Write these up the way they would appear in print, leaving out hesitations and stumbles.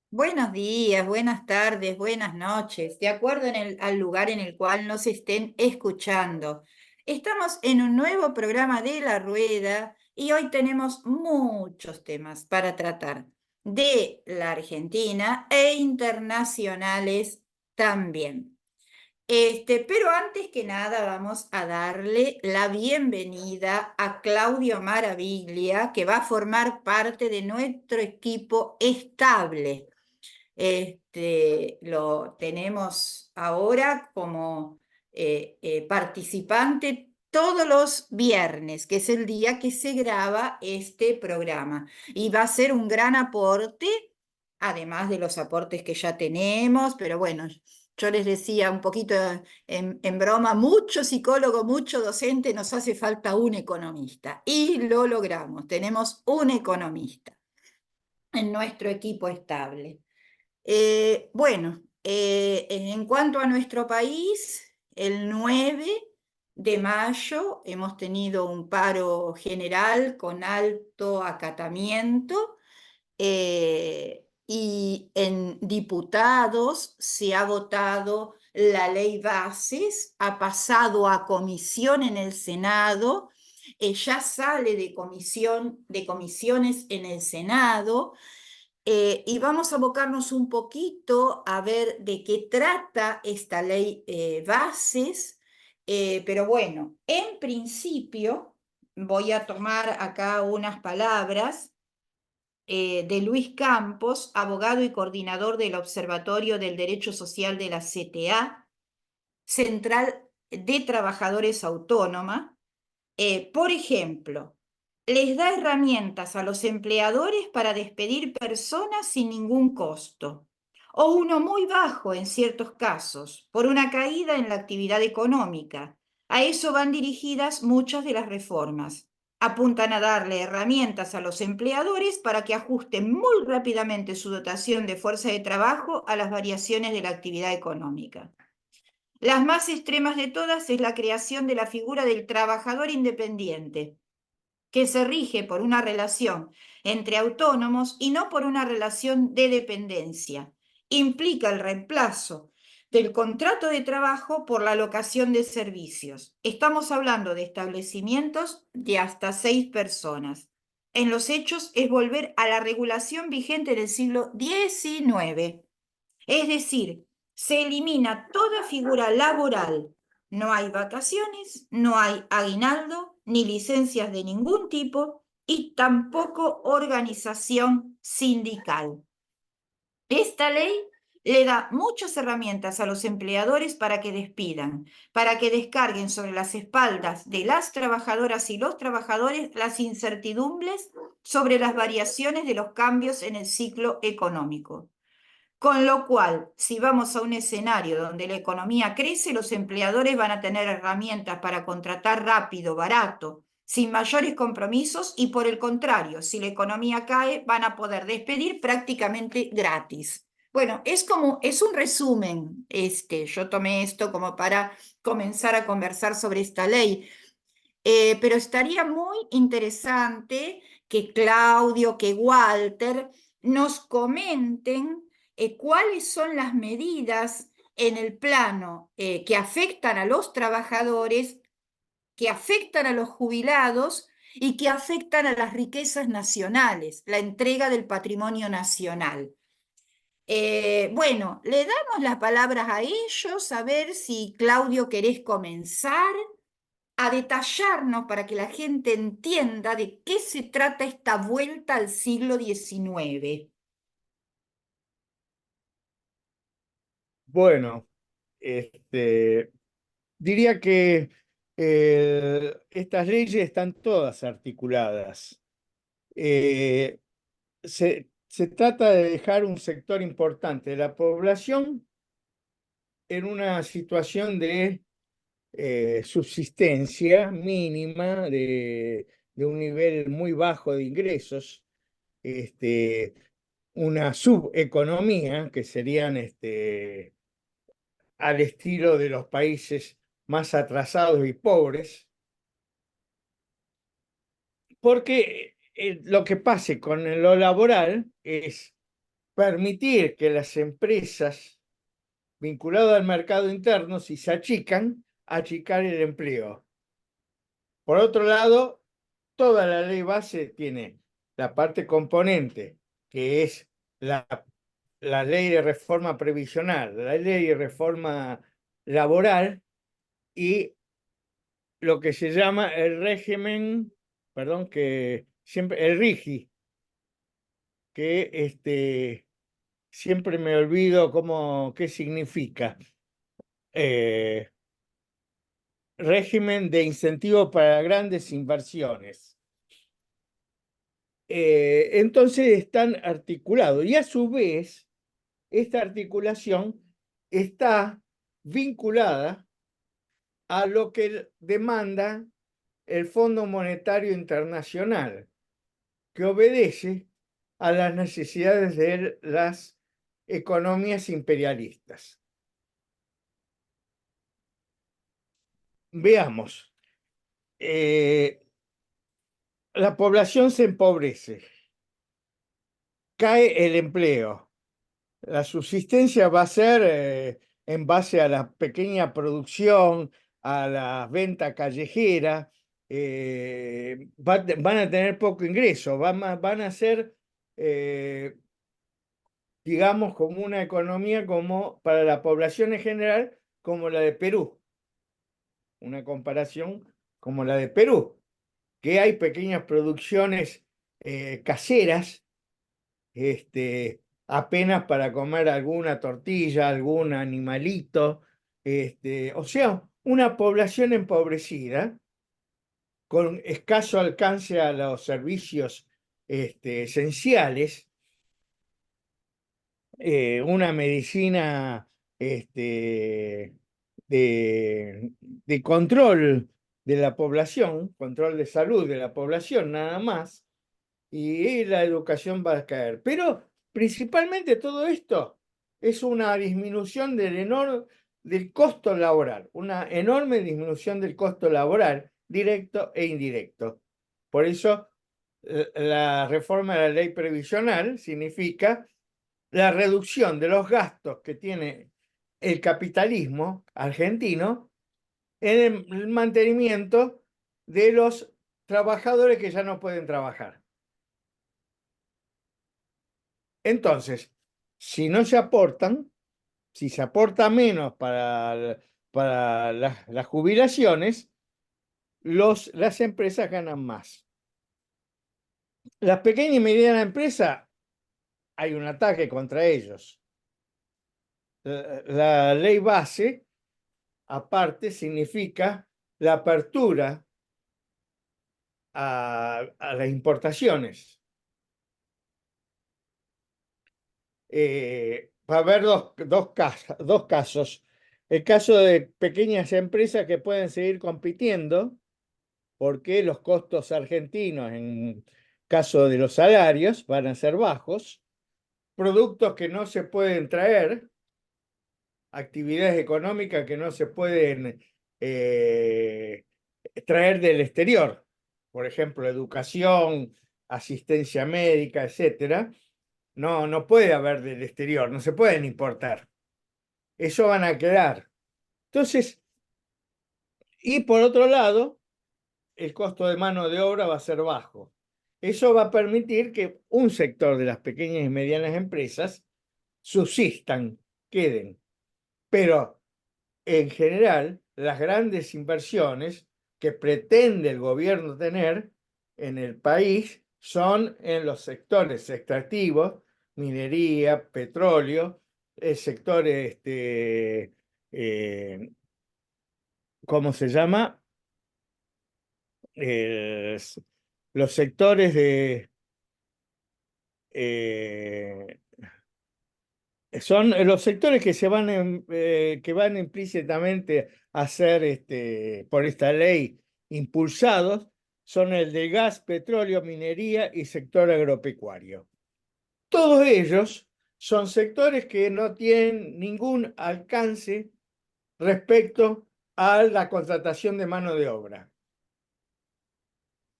Buenos días, buenas tardes, buenas noches, de acuerdo al lugar en el cual nos estén escuchando. Estamos en un nuevo programa de La Rueda y hoy tenemos muchos temas para tratar de la Argentina e internacionales también. Pero antes que nada vamos a darle la bienvenida a Claudio Maraviglia, que va a formar parte de nuestro equipo estable. Lo tenemos ahora como participante todos los viernes, que es el día que se graba este programa. Y va a ser un gran aporte, además de los aportes que ya tenemos, pero bueno, yo les decía un poquito en broma, mucho psicólogo, mucho docente, nos hace falta un economista. Y lo logramos, tenemos un economista en nuestro equipo estable. En cuanto a nuestro país, el 9 de mayo hemos tenido un paro general con alto acatamiento y en diputados se ha votado la ley bases, ha pasado a comisión en el Senado, ya sale de comisiones en el Senado. Y vamos a abocarnos un poquito a ver de qué trata esta ley bases, pero bueno, en principio voy a tomar acá unas palabras de Luis Campos, abogado y coordinador del Observatorio del Derecho Social de la CTA, Central de Trabajadores Autónoma. Por ejemplo, les da herramientas a los empleadores para despedir personas sin ningún costo, o uno muy bajo en ciertos casos, por una caída en la actividad económica. A eso van dirigidas muchas de las reformas. Apuntan a darle herramientas a los empleadores para que ajusten muy rápidamente su dotación de fuerza de trabajo a las variaciones de la actividad económica. Las más extremas de todas es la creación de la figura del trabajador independiente, que se rige por una relación entre autónomos y no por una relación de dependencia. Implica el reemplazo del contrato de trabajo por la locación de servicios. Estamos hablando de establecimientos de hasta 6 personas. En los hechos es volver a la regulación vigente del siglo XIX. Es decir, se elimina toda figura laboral. No hay vacaciones, no hay aguinaldo, ni licencias de ningún tipo y tampoco organización sindical. Esta ley le da muchas herramientas a los empleadores para que despidan, para que descarguen sobre las espaldas de las trabajadoras y los trabajadores las incertidumbres sobre las variaciones de los cambios en el ciclo económico. Con lo cual, si vamos a un escenario donde la economía crece, los empleadores van a tener herramientas para contratar rápido, barato, sin mayores compromisos y por el contrario, si la economía cae, van a poder despedir prácticamente gratis. Bueno, es un resumen yo tomé esto como para comenzar a conversar sobre esta ley. Pero estaría muy interesante que Claudio, que Walter nos comenten cuáles son las medidas en el plano que afectan a los trabajadores, que afectan a los jubilados y que afectan a las riquezas nacionales, la entrega del patrimonio nacional. Bueno, le damos las palabras a ellos, a ver si Claudio querés comenzar a detallarnos para que la gente entienda de qué se trata esta vuelta al siglo XIX. Bueno, diría que estas leyes están todas articuladas. Eh, se trata de dejar un sector importante de la población en una situación de subsistencia mínima, de un nivel muy bajo de ingresos, este, una subeconomía, que serían al estilo de los países más atrasados y pobres, porque lo que pase con lo laboral es permitir que las empresas vinculadas al mercado interno, si se achican, achicar el empleo. Por otro lado, toda la ley base tiene la parte componente, que es la ley de reforma previsional, la ley de reforma laboral y lo que se llama el régimen, perdón, que siempre, el RIGI, que siempre me olvido qué significa. Eh, régimen de incentivo para grandes inversiones. Entonces están articulados y a su vez esta articulación está vinculada a lo que demanda el Fondo Monetario Internacional, que obedece a las necesidades de las economías imperialistas. Veamos, la población se empobrece, cae el empleo. La subsistencia va a ser en base a la pequeña producción, a la venta callejera, van a tener poco ingreso, van a ser, digamos, como una economía como para la población en general, como la de Perú, una comparación como la de Perú, que hay pequeñas producciones caseras apenas para comer alguna tortilla, algún animalito, o sea, una población empobrecida, con escaso alcance a los servicios esenciales, una medicina de control de la población, control de salud de la población, nada más, y la educación va a caer. Pero principalmente todo esto es una disminución del costo laboral, una enorme disminución del costo laboral, directo e indirecto. Por eso, la reforma de la ley previsional significa la reducción de los gastos que tiene el capitalismo argentino en el mantenimiento de los trabajadores que ya no pueden trabajar. Entonces, si no se aportan, si se aporta menos para las jubilaciones, las empresas ganan más. Las pequeñas y medianas empresas, hay un ataque contra ellos. La ley base, aparte, significa la apertura a las importaciones. Va a haber dos casos. El caso de pequeñas empresas que pueden seguir compitiendo porque los costos argentinos, en caso de los salarios, van a ser bajos. Productos que no se pueden traer, actividades económicas que no se pueden traer del exterior. Por ejemplo, educación, asistencia médica, etcétera. No puede haber del exterior, no se pueden importar. Eso van a quedar. Entonces, y por otro lado, el costo de mano de obra va a ser bajo. Eso va a permitir que un sector de las pequeñas y medianas empresas subsistan, queden. Pero en general, las grandes inversiones que pretende el gobierno tener en el país son en los sectores extractivos, minería, petróleo, el sector, ¿cómo se llama? Eh, los sectores eh, son los sectores que que van implícitamente a ser por esta ley impulsados, son el de gas, petróleo, minería y sector agropecuario. Todos ellos son sectores que no tienen ningún alcance respecto a la contratación de mano de obra.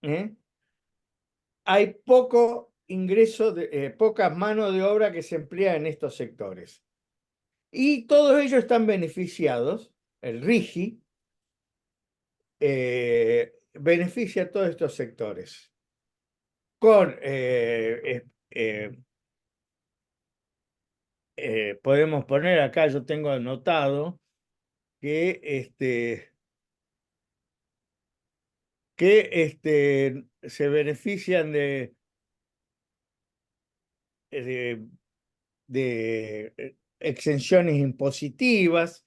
¿Eh? Hay poco ingreso, poca mano de obra que se emplea en estos sectores. Y todos ellos están beneficiados, el RIGI beneficia a todos estos sectores con, podemos poner acá, yo tengo anotado, que, se benefician de, de exenciones impositivas,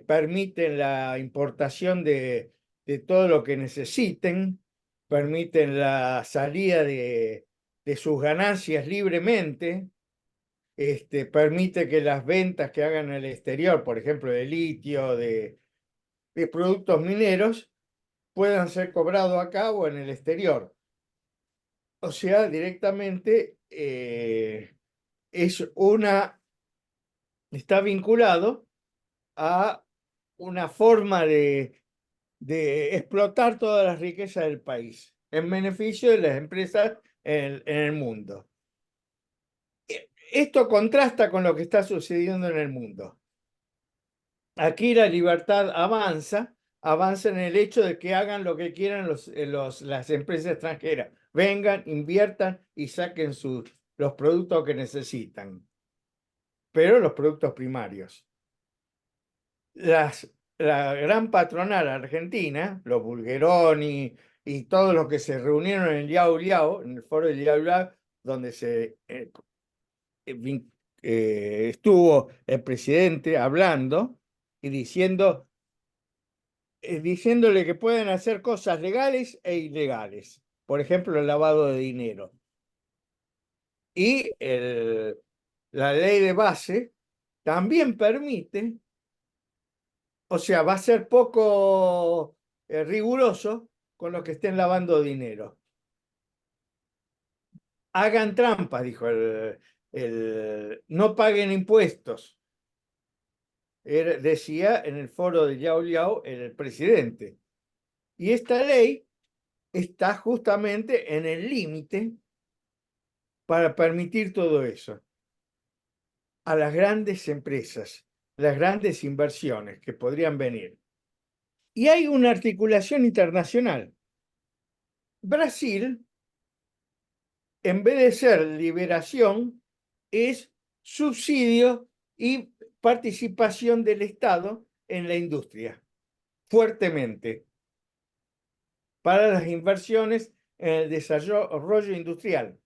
permiten la importación de todo lo que necesiten, permiten la salida de sus ganancias libremente, permite que las ventas que hagan en el exterior, por ejemplo, de litio, de productos mineros, puedan ser cobrados acá o en el exterior. O sea, directamente está vinculado a una forma de explotar todas las riquezas del país en beneficio de las empresas en el mundo. Esto contrasta con lo que está sucediendo en el mundo. Aquí la libertad avanza en el hecho de que hagan lo que quieran las empresas extranjeras. Vengan, inviertan y saquen los productos que necesitan, pero los productos primarios. La gran patronal argentina, los Bulgeroni y todos los que se reunieron en el Liao Liao, en el foro de Liao Liao, donde estuvo el presidente hablando y diciéndole que pueden hacer cosas legales e ilegales, por ejemplo, el lavado de dinero. Y la ley de base también permite, o sea, va a ser poco riguroso con los que estén lavando dinero. Hagan trampas, dijo no paguen impuestos. Decía en el foro de Yao Liao el presidente. Y esta ley está justamente en el límite para permitir todo eso a las grandes empresas, las grandes inversiones que podrían venir. Y hay una articulación internacional. Brasil, en vez de ser liberación, es subsidio y participación del Estado en la industria, fuertemente, para las inversiones en el desarrollo industrial.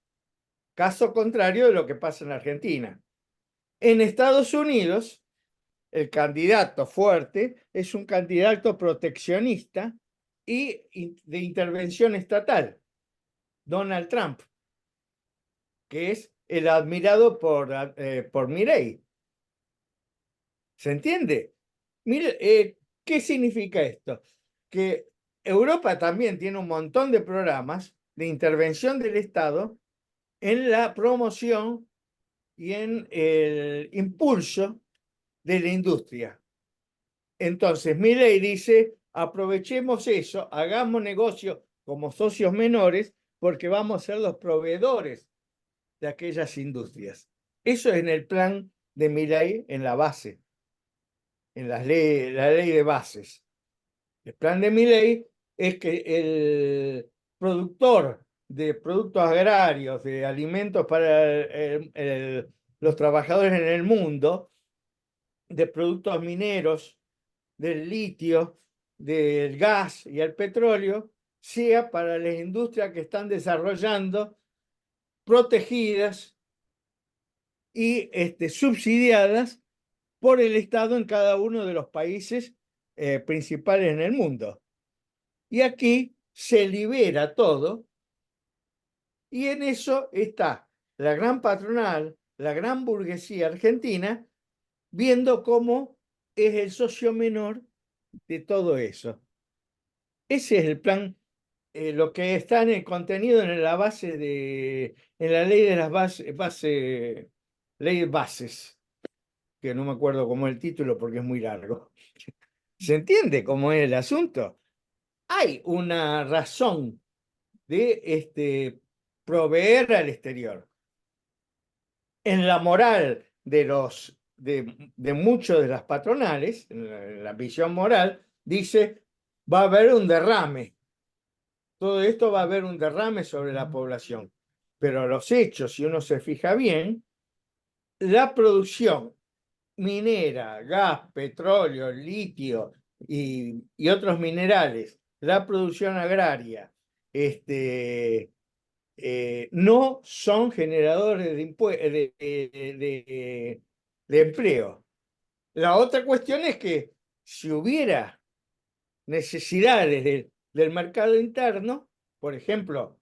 Caso contrario de lo que pasa en Argentina. En Estados Unidos, el candidato fuerte es un candidato proteccionista y de intervención estatal, Donald Trump, que es el admirado por Milei. ¿Se entiende? Mire, ¿qué significa esto? Que Europa también tiene un montón de programas de intervención del Estado en la promoción y en el impulso de la industria. Entonces, Milei dice, aprovechemos eso, hagamos negocio como socios menores, porque vamos a ser los proveedores de aquellas industrias. Eso es en el plan de Milei en la base, en la ley de bases. El plan de Milei es que el productor de productos agrarios, de alimentos para los trabajadores en el mundo, de productos mineros, del litio, del gas y el petróleo, sea para las industrias que están desarrollando, protegidas y subsidiadas por el Estado en cada uno de los países principales en el mundo. Y aquí se libera todo y en eso está la gran patronal, la gran burguesía argentina, viendo cómo es el socio menor de todo eso. Ese es el plan, lo que está en el contenido en la base en la ley de las ley de bases, que no me acuerdo cómo es el título porque es muy largo. ¿Se entiende cómo es el asunto? Hay una razón de proveer al exterior. En la moral de muchos de las patronales, en la visión moral, dice, va a haber un derrame. Todo esto va a haber un derrame sobre la población. Pero a los hechos, si uno se fija bien, la producción minera, gas, petróleo, litio y otros minerales, la producción agraria, no son generadores de empleo. La otra cuestión es que si hubiera necesidades del mercado interno, por ejemplo,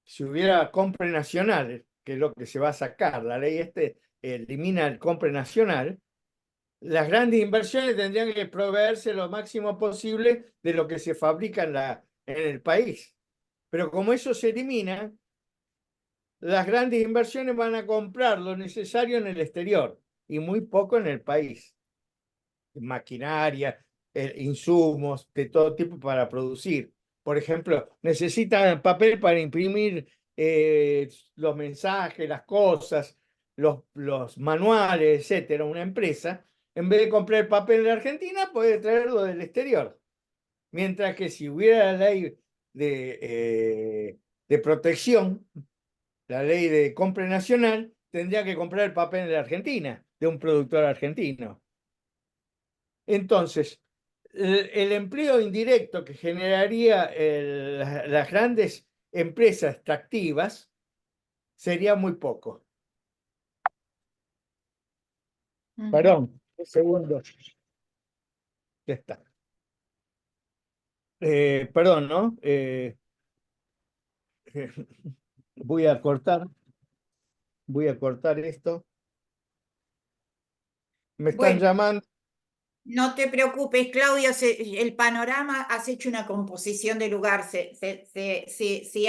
si hubiera compra nacional, que es lo que se va a sacar, la ley elimina el compra nacional, las grandes inversiones tendrían que proveerse lo máximo posible de lo que se fabrica en el país. Pero como eso se elimina, las grandes inversiones van a comprar lo necesario en el exterior y muy poco en el país. Maquinaria, insumos de todo tipo para producir. Por ejemplo, necesitan papel para imprimir los mensajes, las cosas, los manuales, etcétera. Una empresa, en vez de comprar papel de Argentina, puede traerlo del exterior. Mientras que si hubiera la ley de protección, la ley de compra nacional, tendría que comprar el papel de Argentina, de un productor argentino. Entonces, el empleo indirecto que generaría las grandes empresas extractivas sería muy poco. Perdón, un segundo. Ya está. Perdón, ¿no? Voy a cortar esto. Me están Bueno, llamando. no te preocupes, Claudio, el panorama has hecho una composición de lugar, se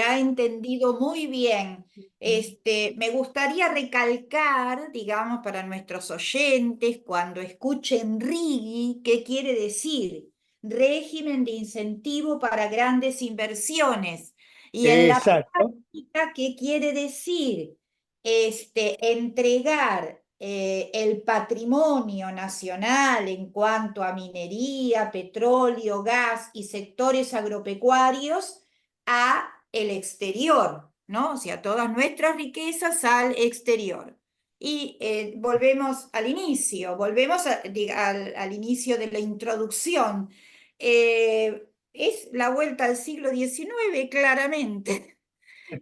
ha entendido muy bien. Me gustaría recalcar, digamos, para nuestros oyentes, cuando escuchen RIGI, ¿qué quiere decir? Régimen de incentivo para grandes inversiones. Y en la Exacto. práctica, ¿qué quiere decir? Entregar el patrimonio nacional en cuanto a minería, petróleo, gas y sectores agropecuarios a el exterior, ¿no? O sea, todas nuestras riquezas al exterior. Y volvemos al inicio, al inicio de la introducción. Es la vuelta al siglo XIX, claramente.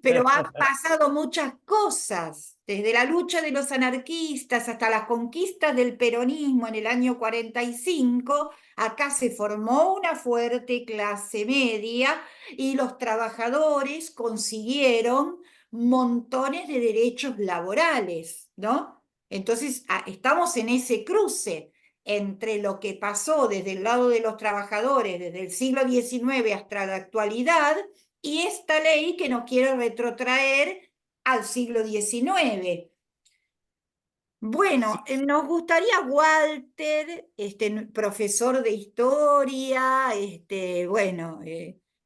Pero han pasado muchas cosas, desde la lucha de los anarquistas hasta las conquistas del peronismo en el año 45, acá se formó una fuerte clase media y los trabajadores consiguieron montones de derechos laborales, ¿no? Entonces, estamos en ese cruce entre lo que pasó desde el lado de los trabajadores desde el siglo XIX hasta la actualidad y esta ley que nos quiere retrotraer al siglo XIX. Bueno, nos gustaría Walter, profesor de historia, bueno,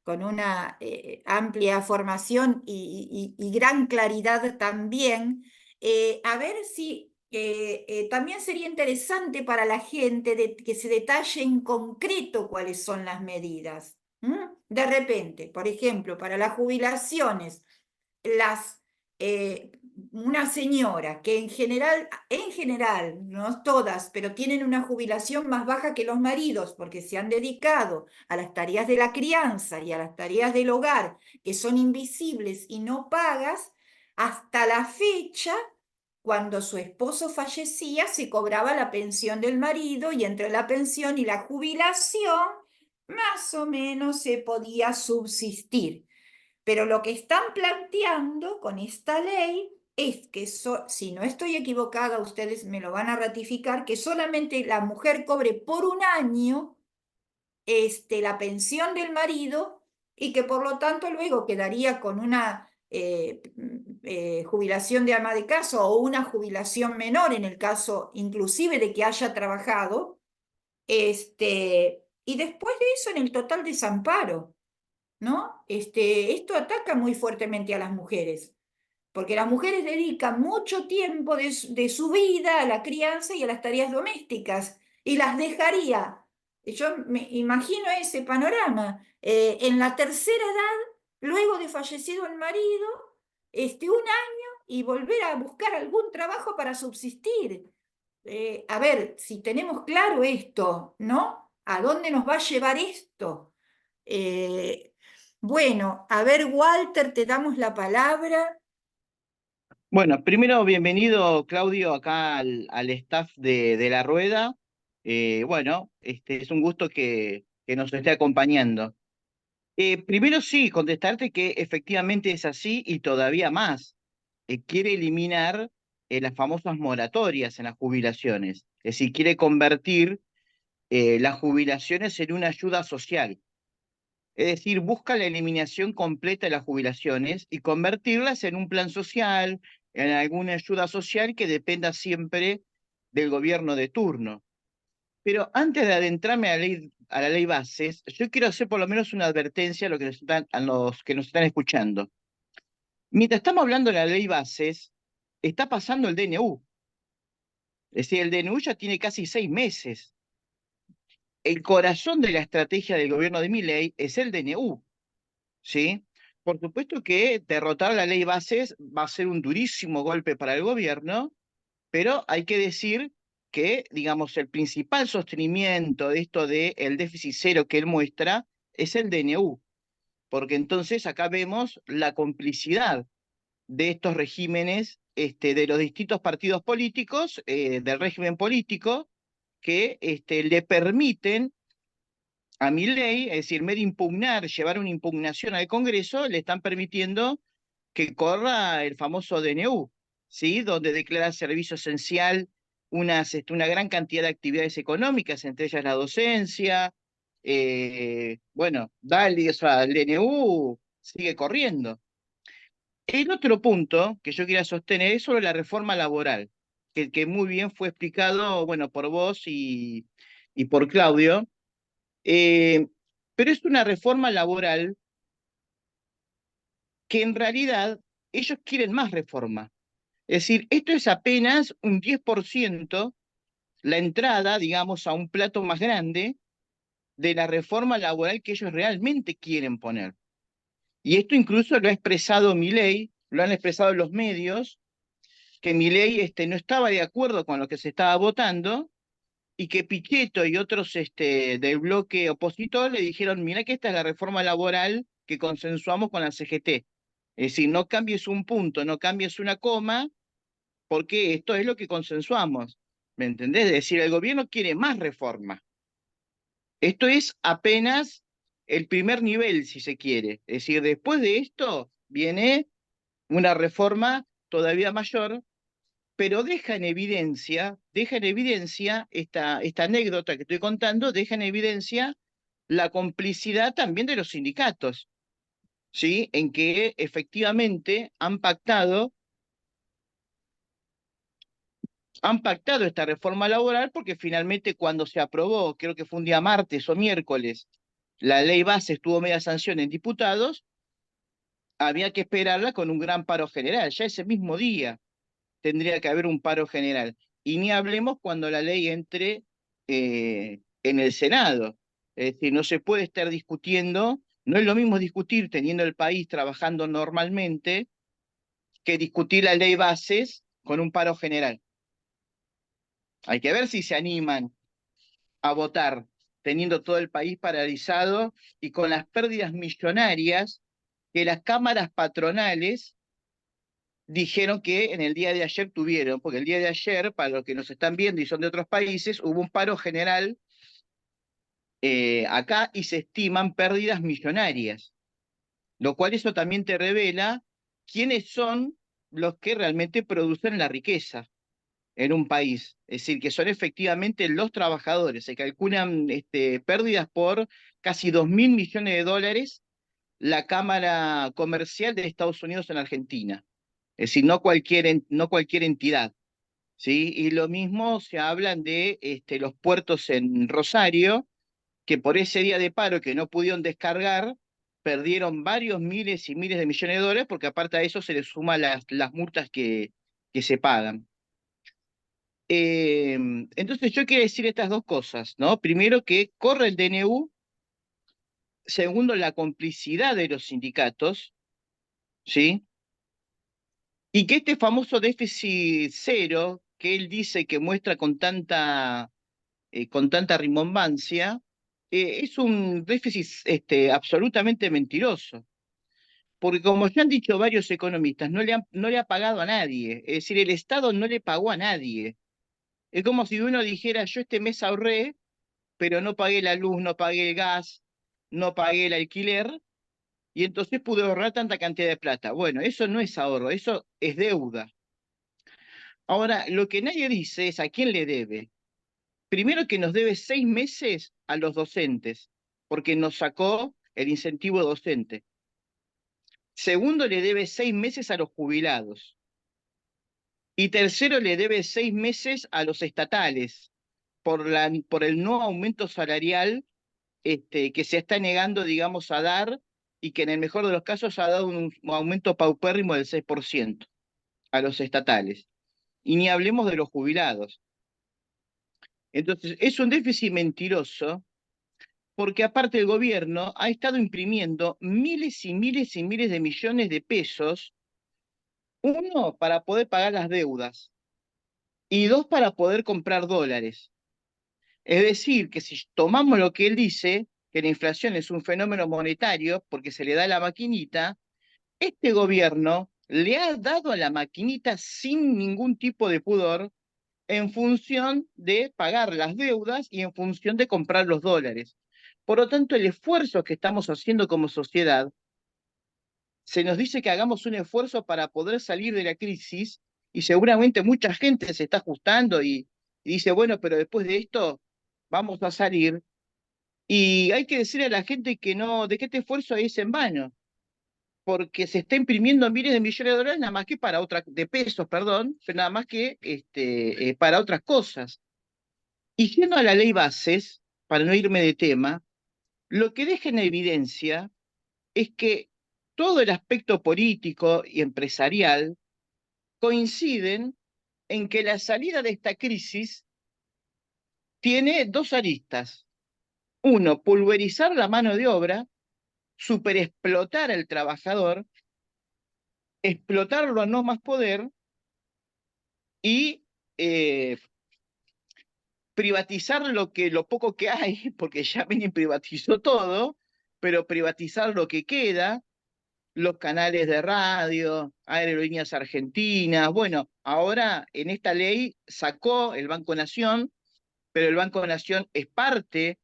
con una amplia formación y gran claridad también, a ver si también sería interesante para la gente que se detalle en concreto cuáles son las medidas. De repente, por ejemplo, para las jubilaciones, las una señora que en general, no todas, pero tienen una jubilación más baja que los maridos porque se han dedicado a las tareas de la crianza y a las tareas del hogar que son invisibles y no pagas, hasta la fecha, cuando su esposo fallecía, se cobraba la pensión del marido y entre la pensión y la jubilación, más o menos se podía subsistir. Pero lo que están planteando con esta ley es que, si no estoy equivocada, ustedes me lo van a ratificar, que solamente la mujer cobre por un año la pensión del marido y que por lo tanto luego quedaría con una jubilación de ama de casa o una jubilación menor en el caso inclusive de que haya trabajado, y después de eso en el total desamparo. ¿No? Esto ataca muy fuertemente a las mujeres. porque las mujeres dedican mucho tiempo de su vida a la crianza y a las tareas domésticas, y las dejaría. Yo me imagino ese panorama. En la tercera edad, luego de fallecido el marido, un año y volver a buscar algún trabajo para subsistir. A ver, si tenemos claro esto, ¿no? ¿A dónde nos va a llevar esto? Eh, bueno, a ver, Walter, te damos la palabra. Bueno, primero, bienvenido Claudio acá al staff de La Rueda. Bueno, es un gusto que nos esté acompañando. Primero sí, contestarte que efectivamente es así y todavía más. Quiere eliminar las famosas moratorias en las jubilaciones. Es decir, quiere convertir las jubilaciones en una ayuda social. Es decir, busca la eliminación completa de las jubilaciones y convertirlas en un plan social, en alguna ayuda social que dependa siempre del gobierno de turno. Pero antes de adentrarme a la ley bases, yo quiero hacer por lo menos una advertencia a los que nos están escuchando. Mientras estamos hablando de la ley bases, está pasando el DNU. Es decir, el DNU ya tiene casi 6 meses. El corazón de la estrategia del gobierno de Milei es el DNU. ¿Sí? Por supuesto que derrotar la ley bases va a ser un durísimo golpe para el gobierno, pero hay que decir que, digamos, el principal sostenimiento de esto del déficit cero que él muestra es el DNU, porque entonces acá vemos la complicidad de estos regímenes, de los distintos partidos políticos, del régimen político, que le permiten a Milei, es decir, en vez de impugnar, llevar una impugnación al Congreso, le están permitiendo que corra el famoso DNU, ¿sí? Donde declara servicio esencial una gran cantidad de actividades económicas, entre ellas la docencia. Bueno, dale, o sea, el DNU sigue corriendo. El otro punto que yo quería sostener es sobre la reforma laboral, que muy bien fue explicado, bueno, por vos y por Claudio. Eh, pero es una reforma laboral que en realidad ellos quieren más reforma. Es decir, esto es apenas un 10% la entrada, digamos, a un plato más grande de la reforma laboral que ellos realmente quieren poner. Y esto incluso lo ha expresado Milei, lo han expresado los medios, que Milei no estaba de acuerdo con lo que se estaba votando y que Pichetto y otros del bloque opositor le dijeron, mira que esta es la reforma laboral que consensuamos con la CGT. Es decir, no cambies un punto, no cambies una coma, porque esto es lo que consensuamos. ¿Me entendés? Es decir, el gobierno quiere más reforma. Esto es apenas el primer nivel, si se quiere. Es decir, después de esto viene una reforma todavía mayor, pero deja en evidencia esta anécdota que estoy contando, deja en evidencia la complicidad también de los sindicatos, ¿sí? En que efectivamente han pactado esta reforma laboral porque finalmente cuando se aprobó, creo que fue un día martes o miércoles, la ley base estuvo media sanción en diputados, había que esperarla con un gran paro general. Ya ese mismo día tendría que haber un paro general. Y ni hablemos cuando la ley entre en el Senado. Es decir, no se puede estar discutiendo, no es lo mismo discutir teniendo el país trabajando normalmente que discutir la ley bases con un paro general. Hay que ver si se animan a votar teniendo todo el país paralizado y con las pérdidas millonarias que las cámaras patronales dijeron que en el día de ayer tuvieron, porque el día de ayer, para los que nos están viendo y son de otros países, hubo un paro general acá y se estiman pérdidas millonarias, lo cual eso también te revela quiénes son los que realmente producen la riqueza en un país. Es decir, que son efectivamente los trabajadores. Se calculan pérdidas por casi 2.000 millones de dólares la Cámara Comercial de Estados Unidos en Argentina. Es decir, no cualquier entidad. ¿Sí? Y lo mismo se hablan de los puertos en Rosario, que por ese día de paro que no pudieron descargar, perdieron varios miles y miles de millones de dólares, porque aparte de eso se les suman las multas que se pagan. Entonces yo quiero decir estas dos cosas, ¿no? Primero, que corre el DNU. Segundo, la complicidad de los sindicatos, ¿sí? Y que este famoso déficit cero que él dice que muestra con tanta rimbombancia, es un déficit absolutamente mentiroso. Porque como ya han dicho varios economistas, no le ha pagado a nadie. Es decir, el Estado no le pagó a nadie. Es como si uno dijera, yo este mes ahorré, pero no pagué la luz, no pagué el gas, no pagué el alquiler, y entonces pude ahorrar tanta cantidad de plata. Bueno, eso no es ahorro, eso es deuda. Ahora, lo que nadie dice es a quién le debe. Primero, que nos debe 6 meses a los docentes, porque nos sacó el incentivo docente. Segundo, le debe 6 meses a los jubilados. Y tercero, le debe 6 meses a los estatales por el no aumento salarial que se está negando, digamos, a dar, y que en el mejor de los casos ha dado un aumento paupérrimo del 6% a los estatales. Y ni hablemos de los jubilados. Entonces, es un déficit mentiroso, porque aparte el gobierno ha estado imprimiendo miles y miles y miles de millones de pesos, uno, para poder pagar las deudas, y dos, para poder comprar dólares. Es decir, que si tomamos lo que él dice, que la inflación es un fenómeno monetario porque se le da la maquinita, este gobierno le ha dado a la maquinita sin ningún tipo de pudor, en función de pagar las deudas y en función de comprar los dólares. Por lo tanto, el esfuerzo que estamos haciendo como sociedad, se nos dice que hagamos un esfuerzo para poder salir de la crisis, y seguramente mucha gente se está ajustando y dice, bueno, pero después de esto vamos a salir. Y hay que decirle a la gente que no, de que este esfuerzo es en vano, porque se está imprimiendo miles de millones de dólares nada más que para otras, de pesos, perdón, pero nada más que para otras cosas. Y yendo a la ley bases, para no irme de tema, lo que deja en evidencia es que todo el aspecto político y empresarial coinciden en que la salida de esta crisis tiene dos aristas. Uno, pulverizar la mano de obra, superexplotar al trabajador, explotarlo a no más poder y privatizar lo poco que hay, porque ya Menem privatizó todo, pero privatizar lo que queda, los canales de radio, Aerolíneas Argentinas. Bueno, ahora en esta ley sacó el Banco Nación, pero el Banco Nación es parte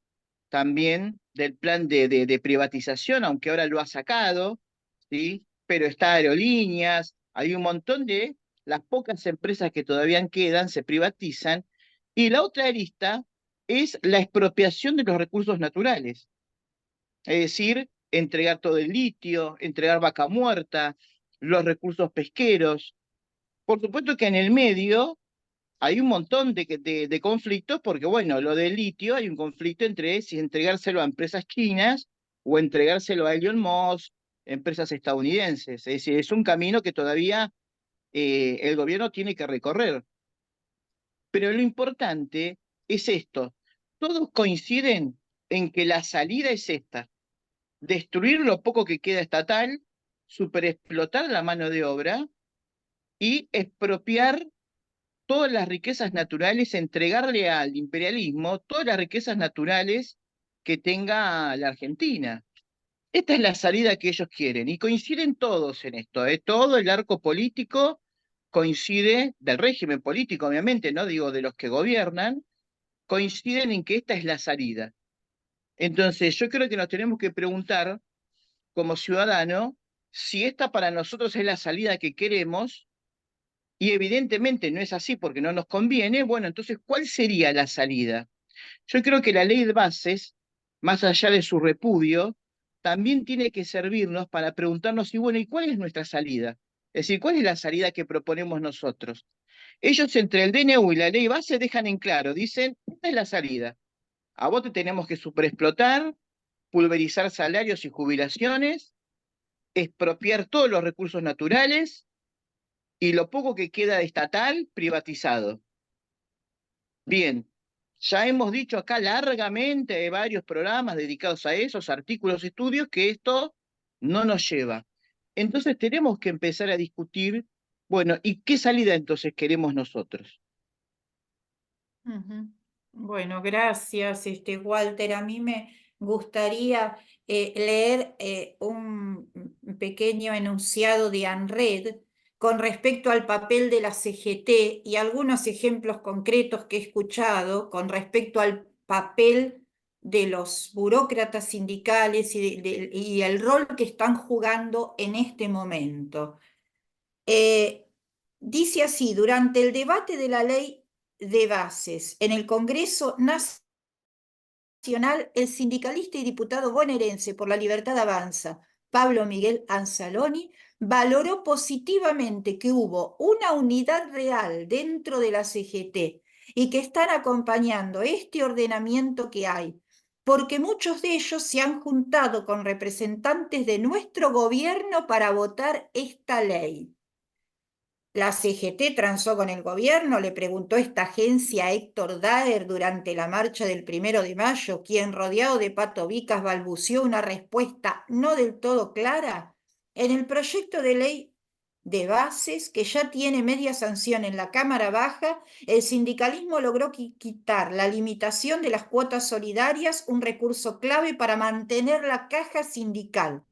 también del plan de privatización, aunque ahora lo ha sacado, ¿sí? Pero está Aerolíneas, hay un montón de las pocas empresas que todavía quedan, se privatizan. Y la otra arista es la expropiación de los recursos naturales, es decir, entregar todo el litio, entregar Vaca Muerta, los recursos pesqueros. Por supuesto que en el medio hay un montón de conflictos, porque bueno, lo del litio, hay un conflicto entre si entregárselo a empresas chinas o entregárselo a Elon Musk, empresas estadounidenses. Es decir, es un camino que todavía el gobierno tiene que recorrer. Pero lo importante es esto: todos coinciden en que la salida es esta: destruir lo poco que queda estatal, superexplotar la mano de obra y expropiar todas las riquezas naturales, entregarle al imperialismo todas las riquezas naturales que tenga la Argentina. Esta es la salida que ellos quieren, y coinciden todos en esto, ¿eh? Todo el arco político coincide, del régimen político obviamente, no digo de los que gobiernan, coinciden en que esta es la salida. Entonces yo creo que nos tenemos que preguntar como ciudadano si esta para nosotros es la salida que queremos. Y evidentemente no es así porque no nos conviene. Bueno, entonces, ¿cuál sería la salida? Yo creo que la ley de bases, más allá de su repudio, también tiene que servirnos para preguntarnos, y bueno, ¿y cuál es nuestra salida? Es decir, ¿cuál es la salida que proponemos nosotros? Ellos, entre el DNU y la ley base, dejan en claro, dicen, esta es la salida. A vos te tenemos que superexplotar, pulverizar salarios y jubilaciones, expropiar todos los recursos naturales y lo poco que queda estatal privatizado. Bien, ya hemos dicho acá largamente, hay varios programas dedicados a esos artículos, estudios, que esto no nos lleva. Entonces tenemos que empezar a discutir, bueno, ¿y qué salida entonces queremos nosotros? Ujú. Bueno, gracias, Walter. A mí me gustaría leer un pequeño enunciado de ANRED con respecto al papel de la CGT y algunos ejemplos concretos que he escuchado con respecto al papel de los burócratas sindicales y el rol que están jugando en este momento. Dice así: durante el debate de la ley de bases en el Congreso Nacional, el sindicalista y diputado bonaerense por la Libertad Avanza, Pablo Miguel Anzaloni, valoró positivamente que hubo una unidad real dentro de la CGT y que están acompañando este ordenamiento que hay, porque muchos de ellos se han juntado con representantes de nuestro gobierno para votar esta ley. La CGT transó con el gobierno, le preguntó esta agencia a Héctor Daer durante la marcha del 1 de mayo, quien rodeado de patobicas balbuceó una respuesta no del todo clara. En el proyecto de ley de bases, que ya tiene media sanción en la Cámara Baja, el sindicalismo logró quitar la limitación de las cuotas solidarias, un recurso clave para mantener la caja sindical.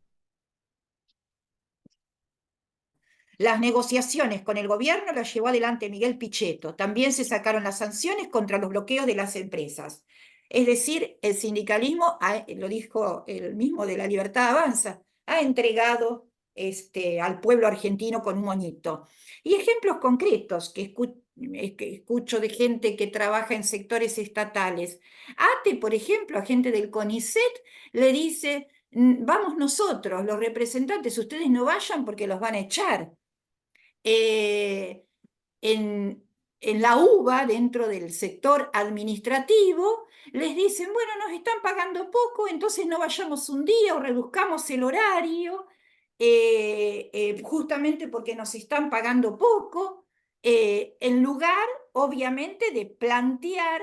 Las negociaciones con el gobierno las llevó adelante Miguel Pichetto. También se sacaron las sanciones contra los bloqueos de las empresas. Es decir, el sindicalismo, lo dijo el mismo de la Libertad Avanza, ha entregado al pueblo argentino con un moñito. Y ejemplos concretos que escucho de gente que trabaja en sectores estatales. ATE, por ejemplo, a gente del CONICET, le dice: vamos nosotros, los representantes, ustedes no vayan porque los van a echar. En, en la UBA, dentro del sector administrativo, les dicen: bueno, nos están pagando poco, entonces no vayamos un día o reduzcamos el horario, justamente porque nos están pagando poco, en lugar, obviamente, de plantear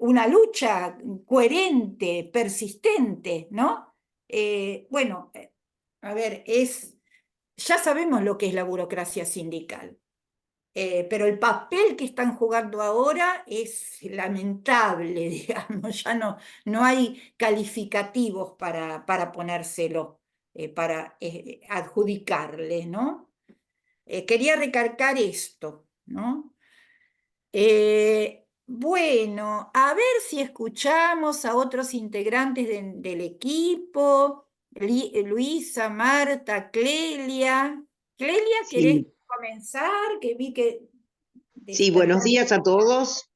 una lucha coherente, persistente, ¿no? Bueno, a ver, ya sabemos lo que es la burocracia sindical, pero el papel que están jugando ahora es lamentable, digamos, ya no hay calificativos para ponérselo, para adjudicarle, ¿no? Quería recalcar esto, ¿no? Bueno, a ver si escuchamos a otros integrantes del equipo. Luisa, Marta, Clelia. Clelia, ¿querés Sí, comenzar? Que vi que sí, buenos despertaste. días a todos.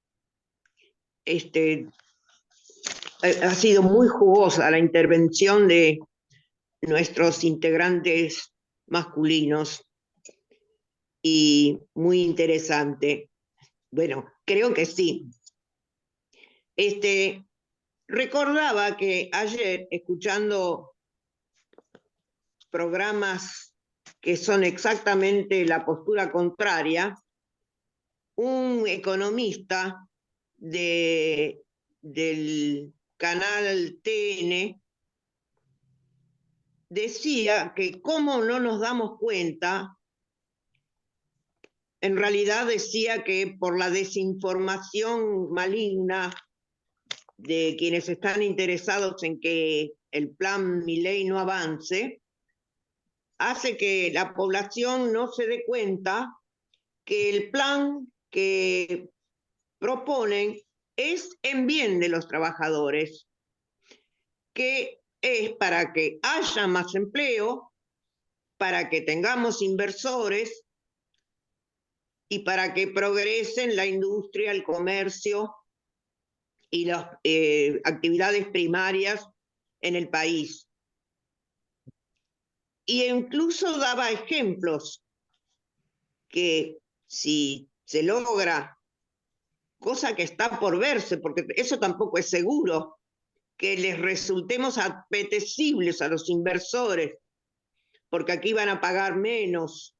Ha sido muy jugosa la intervención de nuestros integrantes masculinos y muy interesante. Bueno, creo que sí. Recordaba que ayer, escuchando programas que son exactamente la postura contraria, un economista del canal TN decía que cómo no nos damos cuenta, en realidad decía que por la desinformación maligna de quienes están interesados en que el plan Milei no avance, hace que la población no se dé cuenta que el plan que proponen es en bien de los trabajadores, que es para que haya más empleo, para que tengamos inversores y para que progresen la industria, el comercio y las actividades primarias en el país. Y incluso daba ejemplos que si se logra, cosa que está por verse, porque eso tampoco es seguro, que les resultemos apetecibles a los inversores, porque aquí van a pagar menos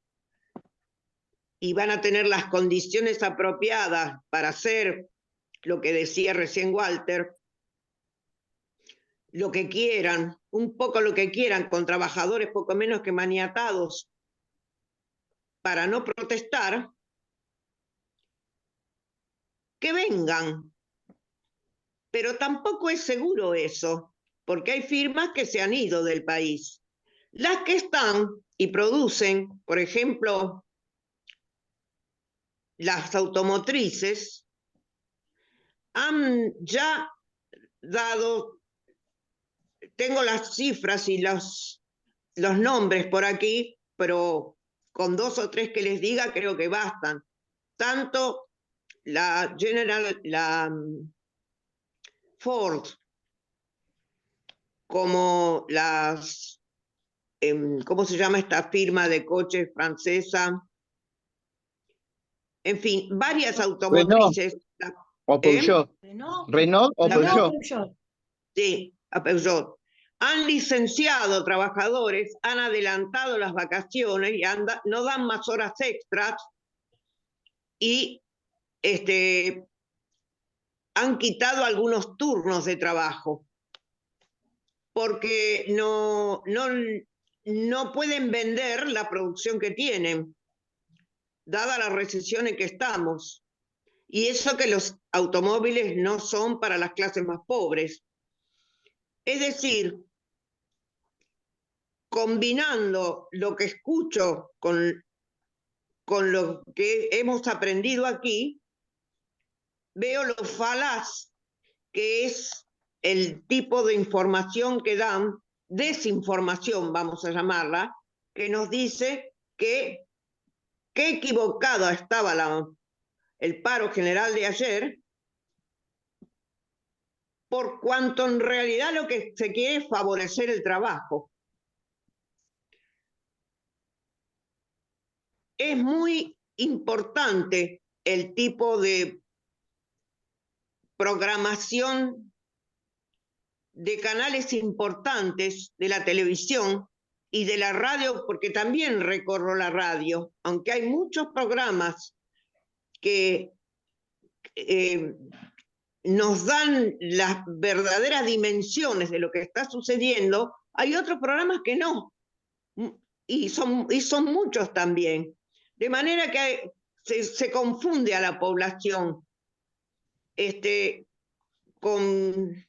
y van a tener las condiciones apropiadas para hacer lo que decía recién Walter, lo que quieran, un poco lo que quieran, con trabajadores poco menos que maniatados para no protestar, que vengan. Pero tampoco es seguro eso, porque hay firmas que se han ido del país. Las que están y producen, por ejemplo, las automotrices, han ya dado, tengo las cifras y los nombres por aquí, pero con 2 o 3 que les diga creo que bastan. Tanto la Ford como las, ¿cómo se llama esta firma de coches francesa? En fin, varias automotrices. O Peugeot. Renault o Peugeot. Sí, a Peugeot. Han licenciado trabajadores, han adelantado las vacaciones y no dan más horas extras y han quitado algunos turnos de trabajo porque no pueden vender la producción que tienen, dada la recesión en que estamos. Y eso que los automóviles no son para las clases más pobres. Es decir, combinando lo que escucho con lo que hemos aprendido aquí, veo lo falaz que es el tipo de información que dan, desinformación vamos a llamarla, que nos dice que qué equivocado estaba el paro general de ayer, por cuanto en realidad lo que se quiere es favorecer el trabajo. Es muy importante el tipo de programación de canales importantes de la televisión y de la radio, porque también recorro la radio, aunque hay muchos programas que nos dan las verdaderas dimensiones de lo que está sucediendo, hay otros programas que no, y son muchos también. De manera que se confunde a la población con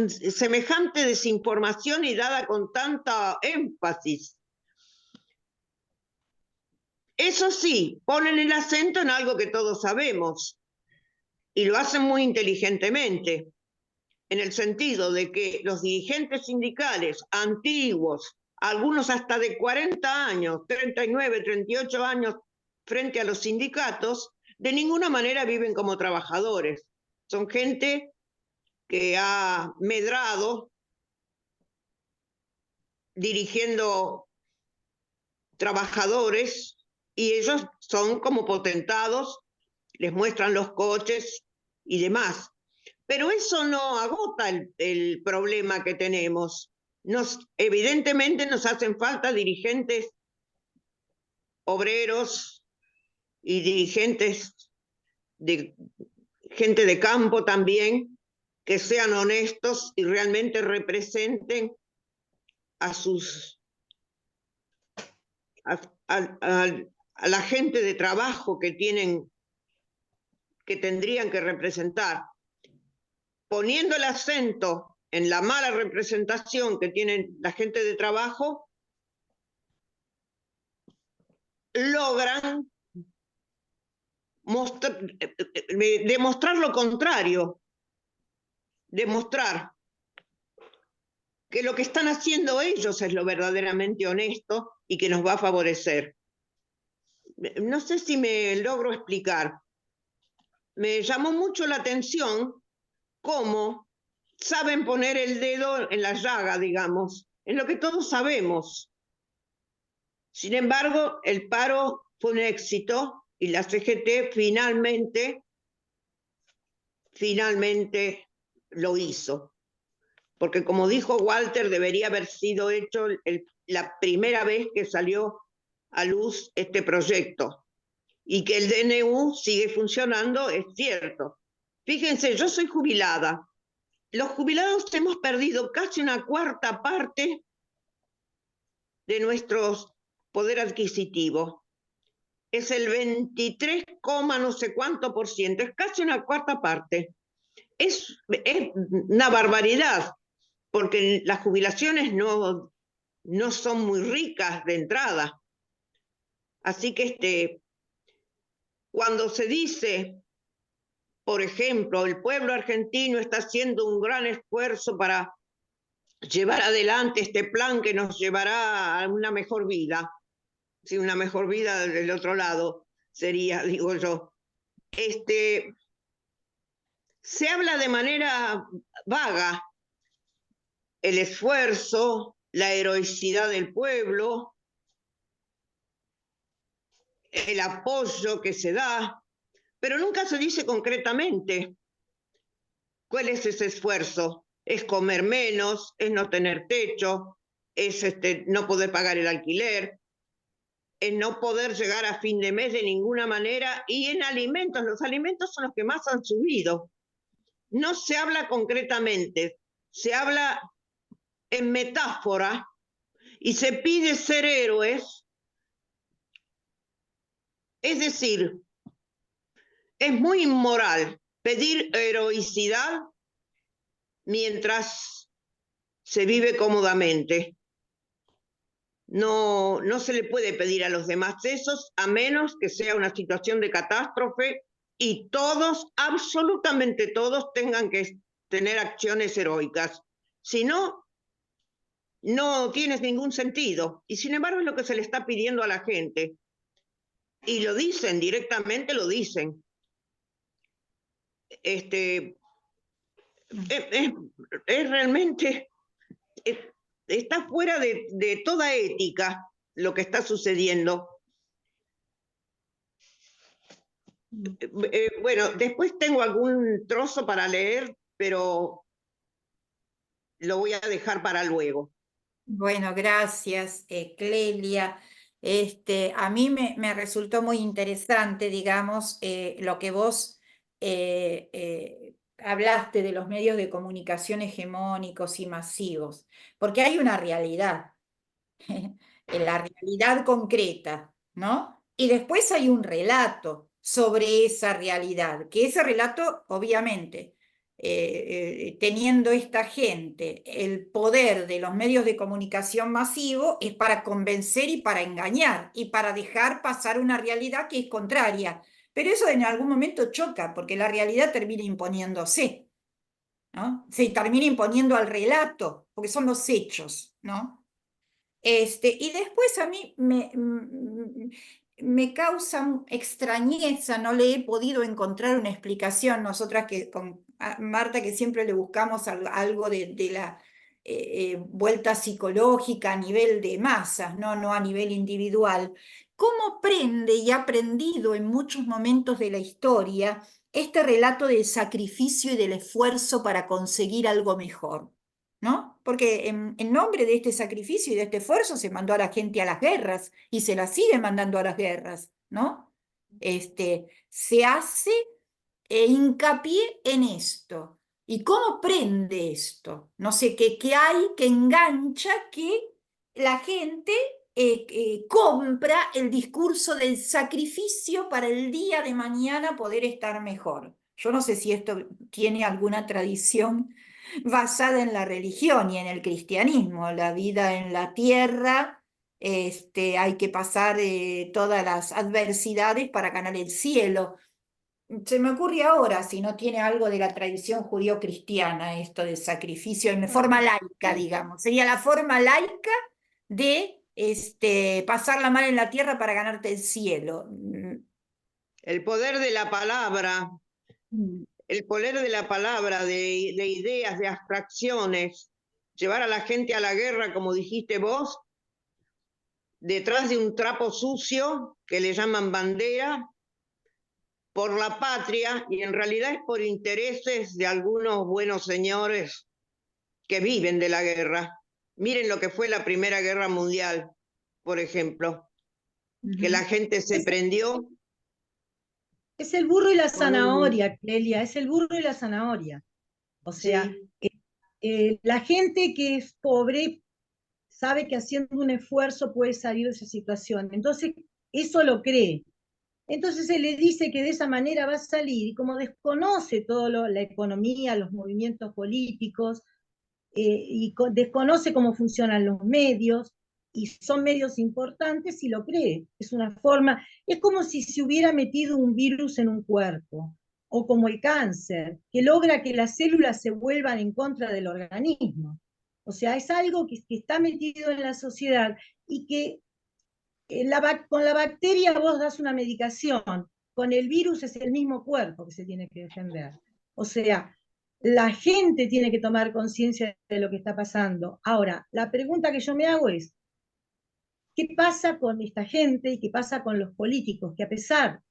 semejante desinformación y dada con tanta énfasis. Eso sí, ponen el acento en algo que todos sabemos y lo hacen muy inteligentemente, en el sentido de que los dirigentes sindicales antiguos, algunos hasta de 40 años, 39, 38 años frente a los sindicatos, de ninguna manera viven como trabajadores. Son gente que ha medrado dirigiendo trabajadores y ellos son como potentados, les muestran los coches y demás. Pero eso no agota el problema que tenemos. Evidentemente nos hacen falta dirigentes obreros y dirigentes de gente de campo también, que sean honestos y realmente representen a la gente de trabajo que tendrían que representar, poniendo el acento en la mala representación que tienen la gente de trabajo, logran demostrar lo contrario, demostrar que lo que están haciendo ellos es lo verdaderamente honesto y que nos va a favorecer. No sé si me logro explicar. Me llamó mucho la atención cómo saben poner el dedo en la llaga, digamos, en lo que todos sabemos. Sin embargo, el paro fue un éxito y la CGT finalmente lo hizo. Porque como dijo Walter, debería haber sido hecho la primera vez que salió a luz este proyecto. Y que el DNU sigue funcionando, es cierto. Fíjense, yo soy jubilada. Los jubilados hemos perdido casi una cuarta parte de nuestro poder adquisitivo. Es el 23, no sé cuánto por ciento, es casi una cuarta parte. Es una barbaridad, porque las jubilaciones no son muy ricas de entrada. Así que cuando se dice, por ejemplo, el pueblo argentino está haciendo un gran esfuerzo para llevar adelante este plan que nos llevará a una mejor vida, sí, una mejor vida del otro lado sería, digo yo. Se habla de manera vaga el esfuerzo, la heroicidad del pueblo, el apoyo que se da, pero nunca se dice concretamente cuál es ese esfuerzo. Es comer menos, es no tener techo, es no poder pagar el alquiler, es no poder llegar a fin de mes de ninguna manera, y en alimentos, los alimentos son los que más han subido. No se habla concretamente, se habla en metáfora y se pide ser héroes. Es decir, es muy inmoral pedir heroicidad mientras se vive cómodamente. No se le puede pedir a los demás esos, a menos que sea una situación de catástrofe y todos, absolutamente todos, tengan que tener acciones heroicas. Si no, no tienes ningún sentido. Y sin embargo es lo que se le está pidiendo a la gente. Y lo dicen, directamente lo dicen. Es realmente, está fuera de toda ética lo que está sucediendo. Bueno, después tengo algún trozo para leer, pero lo voy a dejar para luego. Bueno, gracias, Clelia. A mí me resultó muy interesante, digamos, lo que vos hablaste de los medios de comunicación hegemónicos y masivos, porque hay una realidad, la realidad concreta, ¿no? Y después hay un relato sobre esa realidad, que ese relato, obviamente, teniendo esta gente el poder de los medios de comunicación masivo, es para convencer y para engañar y para dejar pasar una realidad que es contraria. Pero eso en algún momento choca, porque la realidad termina imponiéndose, ¿no? Se termina imponiendo al relato, porque son los hechos, ¿no? Y después a mí me causa extrañeza, no le he podido encontrar una explicación, nosotras que con Marta que siempre le buscamos algo de la vuelta psicológica a nivel de masas, no a nivel individual. ¿Cómo prende y ha aprendido en muchos momentos de la historia este relato del sacrificio y del esfuerzo para conseguir algo mejor? ¿No? Porque en nombre de este sacrificio y de este esfuerzo se mandó a la gente a las guerras y se la sigue mandando a las guerras, ¿no? Se hace hincapié en esto. ¿Y cómo prende esto? No sé, qué hay que engancha que la gente compra el discurso del sacrificio para el día de mañana poder estar mejor. Yo no sé si esto tiene alguna tradición basada en la religión y en el cristianismo, la vida en la tierra, hay que pasar todas las adversidades para ganar el cielo. Se me ocurre ahora si no tiene algo de la tradición judío-cristiana esto del sacrificio en forma laica, digamos. Sería la forma laica de pasarla mal en la tierra para ganarte el cielo. El poder de la palabra, el poder de la palabra, de ideas, de abstracciones, llevar a la gente a la guerra, como dijiste vos, detrás de un trapo sucio que le llaman bandera, por la patria y en realidad es por intereses de algunos buenos señores que viven de la guerra. Miren lo que fue la Primera Guerra Mundial, por ejemplo, que la gente se prendió Es el burro y la con un... zanahoria, Clelia, es el burro y la zanahoria. O sea, Sí, la gente que es pobre sabe que haciendo un esfuerzo puede salir de esa situación. Entonces, eso lo cree. Entonces se le dice que de esa manera va a salir, y como desconoce toda la economía, los movimientos políticos, y desconoce cómo funcionan los medios, y son medios importantes, y lo cree. Es una forma, es como si se hubiera metido un virus en un cuerpo, o como el cáncer, que logra que las células se vuelvan en contra del organismo. O sea, es algo que está metido en la sociedad y que con la bacteria vos das una medicación, con el virus es el mismo cuerpo que se tiene que defender. O sea, la gente tiene que tomar conciencia de lo que está pasando. Ahora, la pregunta que yo me hago es, ¿qué pasa con esta gente y qué pasa con los políticos que, a pesar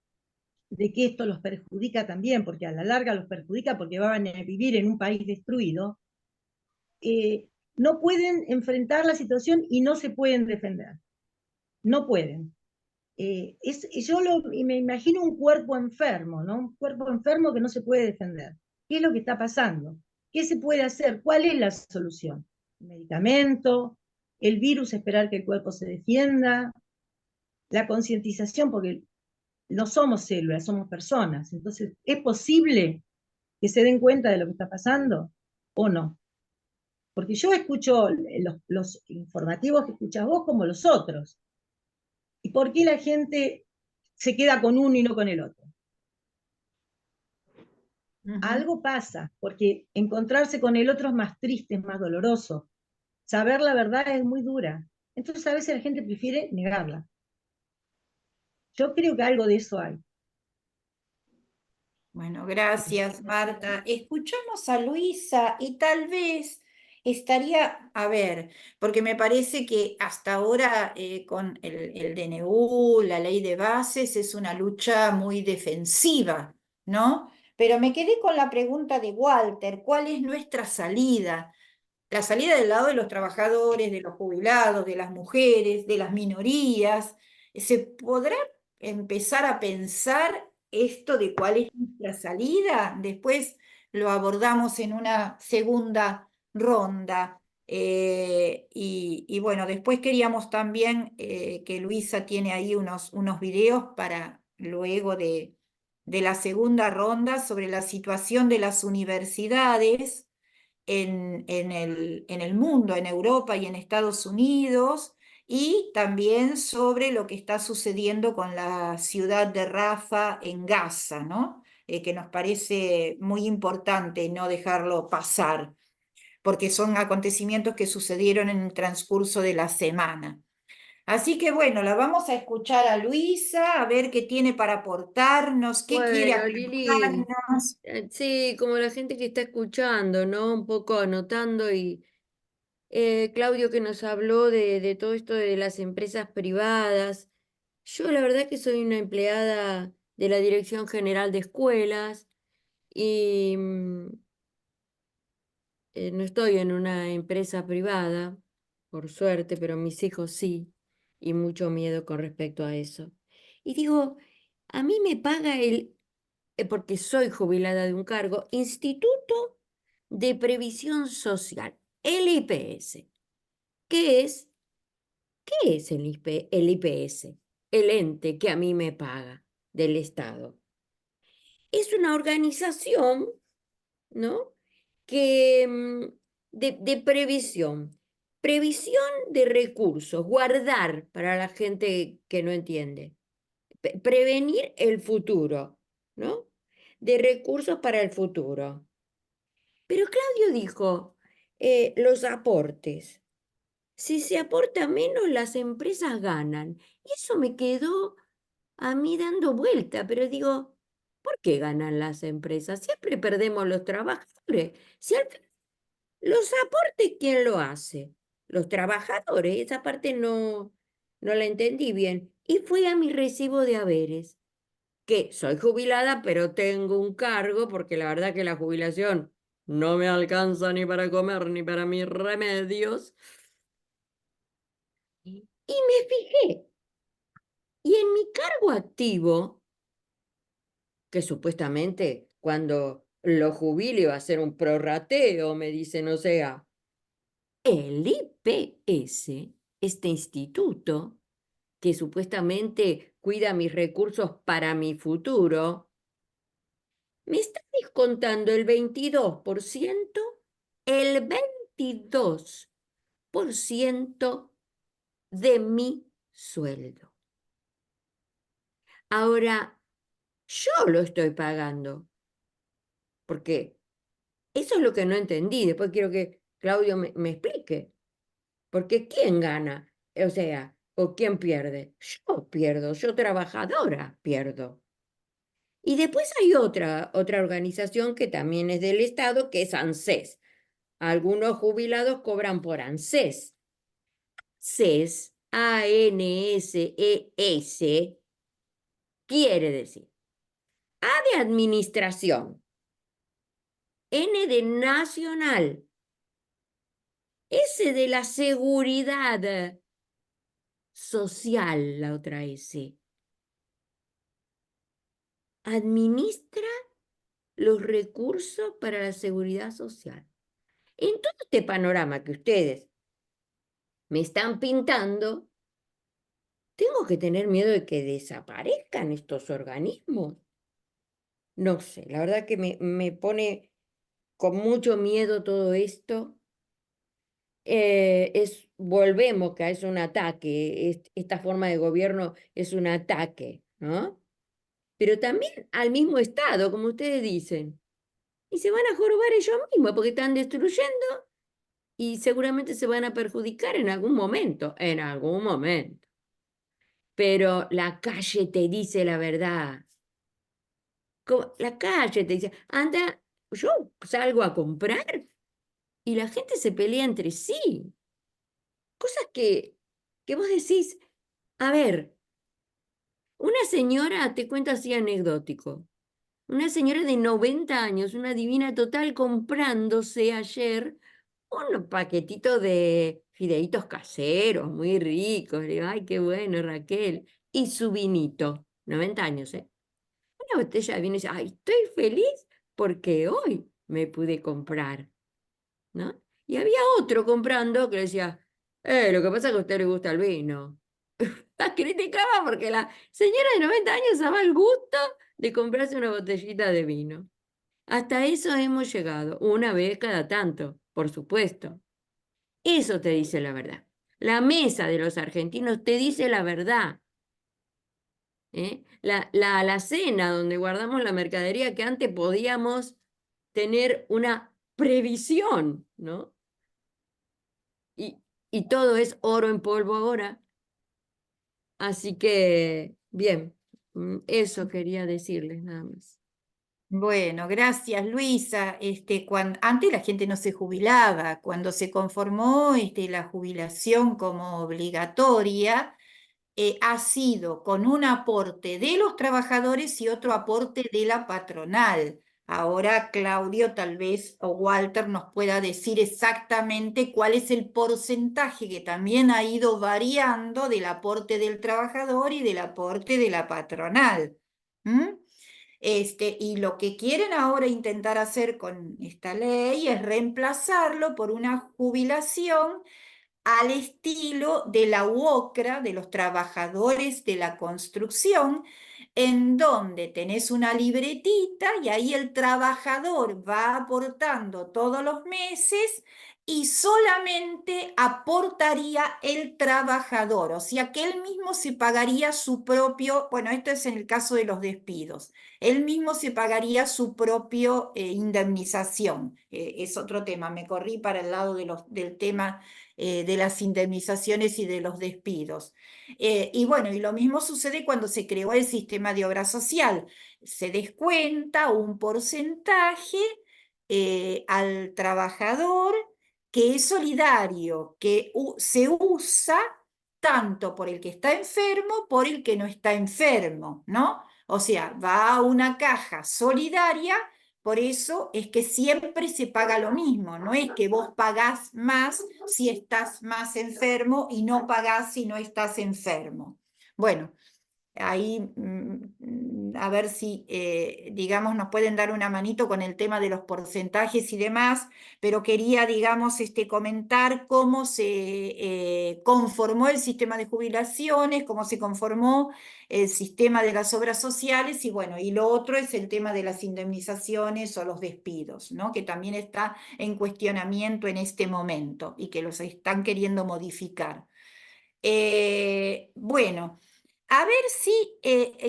de que esto los perjudica también, porque a la larga los perjudica porque van a vivir en un país destruido, no pueden enfrentar la situación y no se pueden defender? No pueden. Me imagino un cuerpo enfermo, ¿no? Un cuerpo enfermo que no se puede defender. ¿Qué es lo que está pasando? ¿Qué se puede hacer? ¿Cuál es la solución? ¿El medicamento? ¿El virus? ¿Esperar que el cuerpo se defienda? La concientización, porque no somos células, somos personas. Entonces, ¿es posible que se den cuenta de lo que está pasando o no? Porque yo escucho los informativos que escuchas vos como los otros. ¿Y por qué la gente se queda con uno y no con el otro? Algo pasa, porque encontrarse con el otro es más triste, es más doloroso. Saber la verdad es muy dura. Entonces a veces la gente prefiere negarla. Yo creo que algo de eso hay. Bueno, gracias, Marta. Escuchamos a Luisa y tal vez estaría, a ver, porque me parece que hasta ahora con el DNU, la ley de bases, es una lucha muy defensiva, ¿no? Pero me quedé con la pregunta de Walter, ¿cuál es nuestra salida? La salida del lado de los trabajadores, de los jubilados, de las mujeres, de las minorías. ¿Se podrá empezar a pensar esto de cuál es nuestra salida? Después lo abordamos en una segunda ronda. Y bueno, después queríamos también que Luisa tiene ahí unos videos para luego de la segunda ronda sobre la situación de las universidades en el mundo, en Europa y en Estados Unidos, y también sobre lo que está sucediendo con la ciudad de Rafa en Gaza, ¿no? Que nos parece muy importante no dejarlo pasar, porque son acontecimientos que sucedieron en el transcurso de la semana. Así que bueno, la vamos a escuchar a Luisa, a ver qué tiene para aportarnos, qué quiere Bueno, Lili, aportarnos. sí, como la gente que está escuchando, ¿no? Un poco anotando y Claudio que nos habló de todo esto de las empresas privadas. Yo la verdad que soy una empleada de la Dirección General de Escuelas y no estoy en una empresa privada, por suerte, pero mis hijos sí, y mucho miedo con respecto a eso. Y digo, a mí me paga porque soy jubilada de un cargo, Instituto de Previsión Social, el IPS. ¿Qué es? ¿Qué es el IPS? El ente que a mí me paga del Estado. Es una organización, ¿no? Que de previsión. Previsión de recursos, guardar para la gente que no entiende. Prevenir el futuro, ¿no? De recursos para el futuro. Pero Claudio dijo, los aportes. Si se aporta menos, las empresas ganan. Y eso me quedó a mí dando vuelta, pero digo, ¿por qué ganan las empresas? Siempre perdemos los trabajadores. Si los aportes, ¿quién lo hace? Los trabajadores. Esa parte no la entendí bien. Y fui a mi recibo de haberes. que soy jubilada, pero tengo un cargo, porque la verdad que la jubilación no me alcanza ni para comer ni para mis remedios. Y me fijé, y en mi cargo activo, que supuestamente cuando lo jubile va a ser un prorrateo, me dicen, o sea, el IPS, este instituto, que supuestamente cuida mis recursos para mi futuro, me está descontando el 22%, el 22% de mi sueldo. Ahora, yo lo estoy pagando, porque eso es lo que no entendí. Después quiero que Claudio me explique. Porque ¿quién gana? O sea, ¿o quién pierde? Yo pierdo, yo trabajadora pierdo. Y después hay otra organización que también es del Estado, que es ANSES. Algunos jubilados cobran por ANSES. ANSES, ANSES, quiere decir A de administración, N de nacional, S de la seguridad social, la otra S. Administra los recursos para la seguridad social. En todo este panorama que ustedes me están pintando, tengo que tener miedo de que desaparezcan estos organismos. No sé, la verdad que me pone con mucho miedo todo esto. Volvemos que es un ataque, esta forma de gobierno es un ataque, ¿no? Pero también al mismo Estado, como ustedes dicen. Y se van a jorobar ellos mismos porque están destruyendo y seguramente se van a perjudicar en algún momento, en algún momento. Pero la calle te dice la verdad. La calle te dice, anda, yo salgo a comprar y la gente se pelea entre sí. Cosas que vos decís, a ver, una señora, te cuento así anecdótico, una señora de 90 años, una divina total, comprándose ayer un paquetito de fideitos caseros, muy ricos. Le digo, ay, qué bueno, Raquel. Y su vinito, 90 años, ¿eh? Una botella de vino y dice, ay, estoy feliz porque hoy me pude comprar, ¿no? Y había otro comprando que le decía, lo que pasa es que a usted le gusta el vino. La criticaba porque la señora de 90 años daba el gusto de comprarse una botellita de vino. Hasta eso hemos llegado, una vez cada tanto, por supuesto. Eso te dice la verdad. La mesa de los argentinos te dice la verdad. ¿Eh? La alacena donde guardamos la mercadería que antes podíamos tener una previsión, ¿no? Y todo es oro en polvo ahora. Así que, bien, eso quería decirles nada más. Bueno, gracias Luisa. Antes la gente no se jubilaba. Cuando se conformó la jubilación como obligatoria, ha sido con un aporte de los trabajadores y otro aporte de la patronal. Ahora Claudio tal vez o Walter nos pueda decir exactamente cuál es el porcentaje que también ha ido variando del aporte del trabajador y del aporte de la patronal. ¿Mm? Y lo que quieren ahora intentar hacer con esta ley es reemplazarlo por una jubilación al estilo de la UOCRA, de los trabajadores de la construcción, en donde tenés una libretita y ahí el trabajador va aportando todos los meses y solamente aportaría el trabajador, o sea que él mismo se pagaría su propio, bueno, esto es en el caso de los despidos, él mismo se pagaría su propio indemnización. Es otro tema, me corrí para el lado del tema de las indemnizaciones y de los despidos. Y bueno, y lo mismo sucede cuando se creó el sistema de obra social. Se descuenta un porcentaje al trabajador que es solidario, que se usa tanto por el que está enfermo, por el que no está enfermo, ¿no? O sea, va a una caja solidaria, por eso es que siempre se paga lo mismo, no es que vos pagás más si estás más enfermo y no pagás si no estás enfermo. Bueno, ahí a ver si, digamos, nos pueden dar una manito con el tema de los porcentajes y demás, pero quería, digamos, comentar cómo se conformó el sistema de jubilaciones, cómo se conformó el sistema de las obras sociales, y bueno, y lo otro es el tema de las indemnizaciones o los despidos, ¿no? Que también está en cuestionamiento en este momento y que los están queriendo modificar. Bueno, a ver si,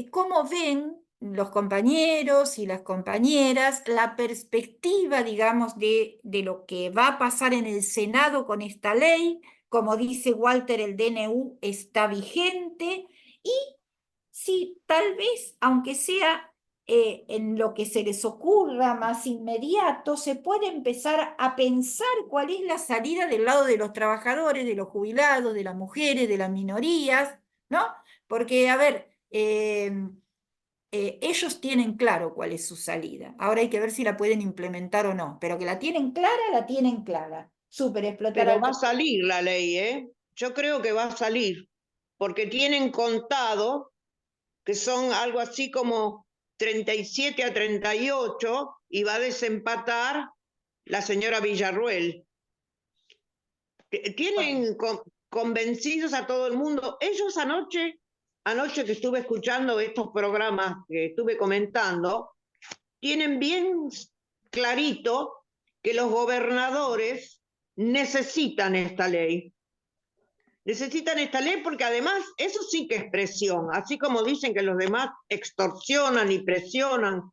cómo ven los compañeros y las compañeras la perspectiva, digamos, de lo que va a pasar en el Senado con esta ley. Como dice Walter, el DNU está vigente y si tal vez, aunque sea en lo que se les ocurra más inmediato, se puede empezar a pensar cuál es la salida del lado de los trabajadores, de los jubilados, de las mujeres, de las minorías, ¿no? Porque, a ver, ellos tienen claro cuál es su salida. Ahora hay que ver si la pueden implementar o no, pero que la tienen clara, la tienen clara. Súper explotar Pero al va a salir la ley, ¿eh? Yo creo que va a salir, porque tienen contado que son algo así como 37 a 38 y va a desempatar la señora Villarruel. Tienen convencidos a todo el mundo. Ellos anoche que estuve escuchando estos programas que estuve comentando, tienen bien clarito que los gobernadores necesitan esta ley. Necesitan esta ley porque además eso sí que es presión, así como dicen que los demás extorsionan y presionan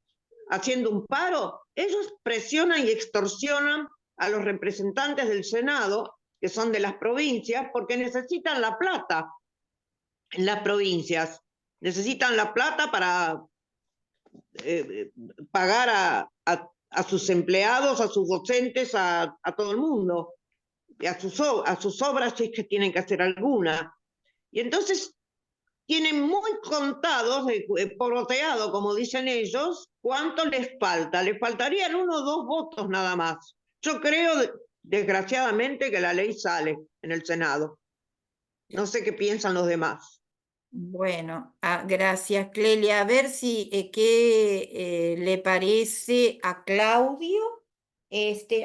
haciendo un paro, ellos presionan y extorsionan a los representantes del Senado, que son de las provincias, porque necesitan la plata en las provincias, necesitan la plata para pagar a sus empleados, a sus docentes, a todo el mundo, y a sus obras si es que tienen que hacer alguna. Y entonces tienen muy contados, poroteado, como dicen ellos, cuánto les falta. Les faltarían 1 o 2 votos nada más. Yo creo, desgraciadamente, que la ley sale en el Senado. No sé qué piensan los demás. Bueno, gracias, Clelia. A ver si qué le parece a Claudio.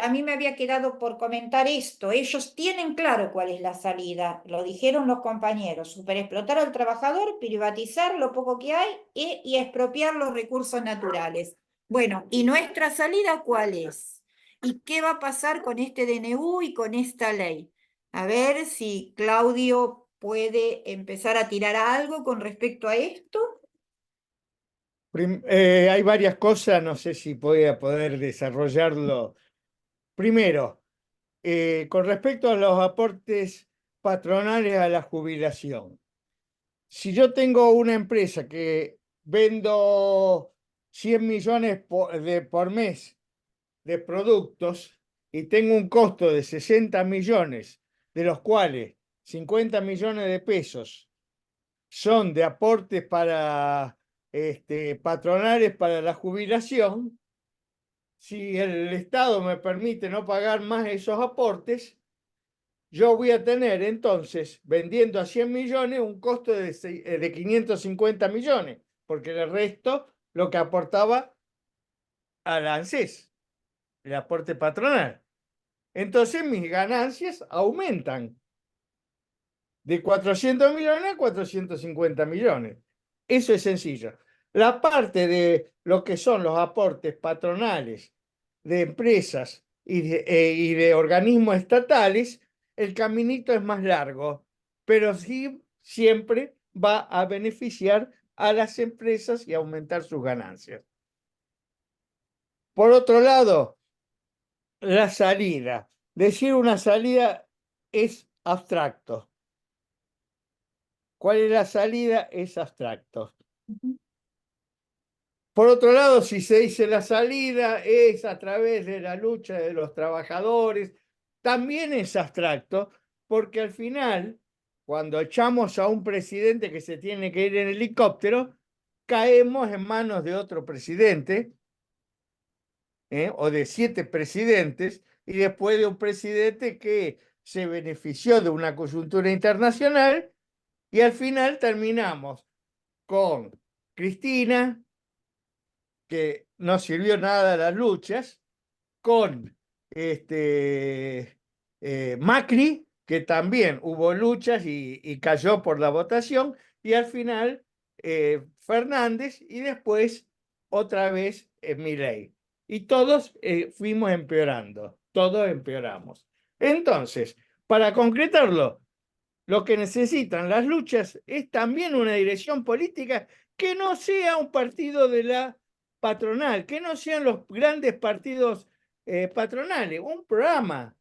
A mí me había quedado por comentar esto. Ellos tienen claro cuál es la salida, lo dijeron los compañeros: superexplotar al trabajador, privatizar lo poco que hay y expropiar los recursos naturales. Bueno, ¿y nuestra salida cuál es? ¿Y qué va a pasar con este DNU y con esta ley? A ver si Claudio puede empezar a tirar algo con respecto a esto. Hay varias cosas, no sé si voy a poder desarrollarlo. Primero, con respecto a los aportes patronales a la jubilación. Si yo tengo una empresa que vendo 100 millones por mes de productos y tengo un costo de 60 millones, de los cuales 50 millones de pesos son de aportes para patronales para la jubilación, si el Estado me permite no pagar más esos aportes, yo voy a tener entonces, vendiendo a 100 millones, un costo de 550 millones, porque el resto lo que aportaba a la ANSES, el aporte patronal. Entonces mis ganancias aumentan de 400 millones a 450 millones. Eso es sencillo. La parte de lo que son los aportes patronales de empresas y de organismos estatales, el caminito es más largo, pero sí siempre va a beneficiar a las empresas y aumentar sus ganancias. Por otro lado, la salida. Decir una salida es abstracto. ¿Cuál es la salida? Es abstracto. Por otro lado, si se dice la salida es a través de la lucha de los trabajadores, también es abstracto, porque al final, cuando echamos a un presidente que se tiene que ir en helicóptero, caemos en manos de otro presidente, o de 7 presidentes, y después de un presidente que se benefició de una coyuntura internacional, y al final terminamos con Cristina, que no sirvió nada a las luchas, con Macri, que también hubo luchas y cayó por la votación, y al final Fernández, y después otra vez Milei. Y todos fuimos empeorando, todos empeoramos. Entonces, para concretarlo, lo que necesitan las luchas es también una dirección política que no sea un partido de la patronal, que no sean los grandes partidos patronales, un programa,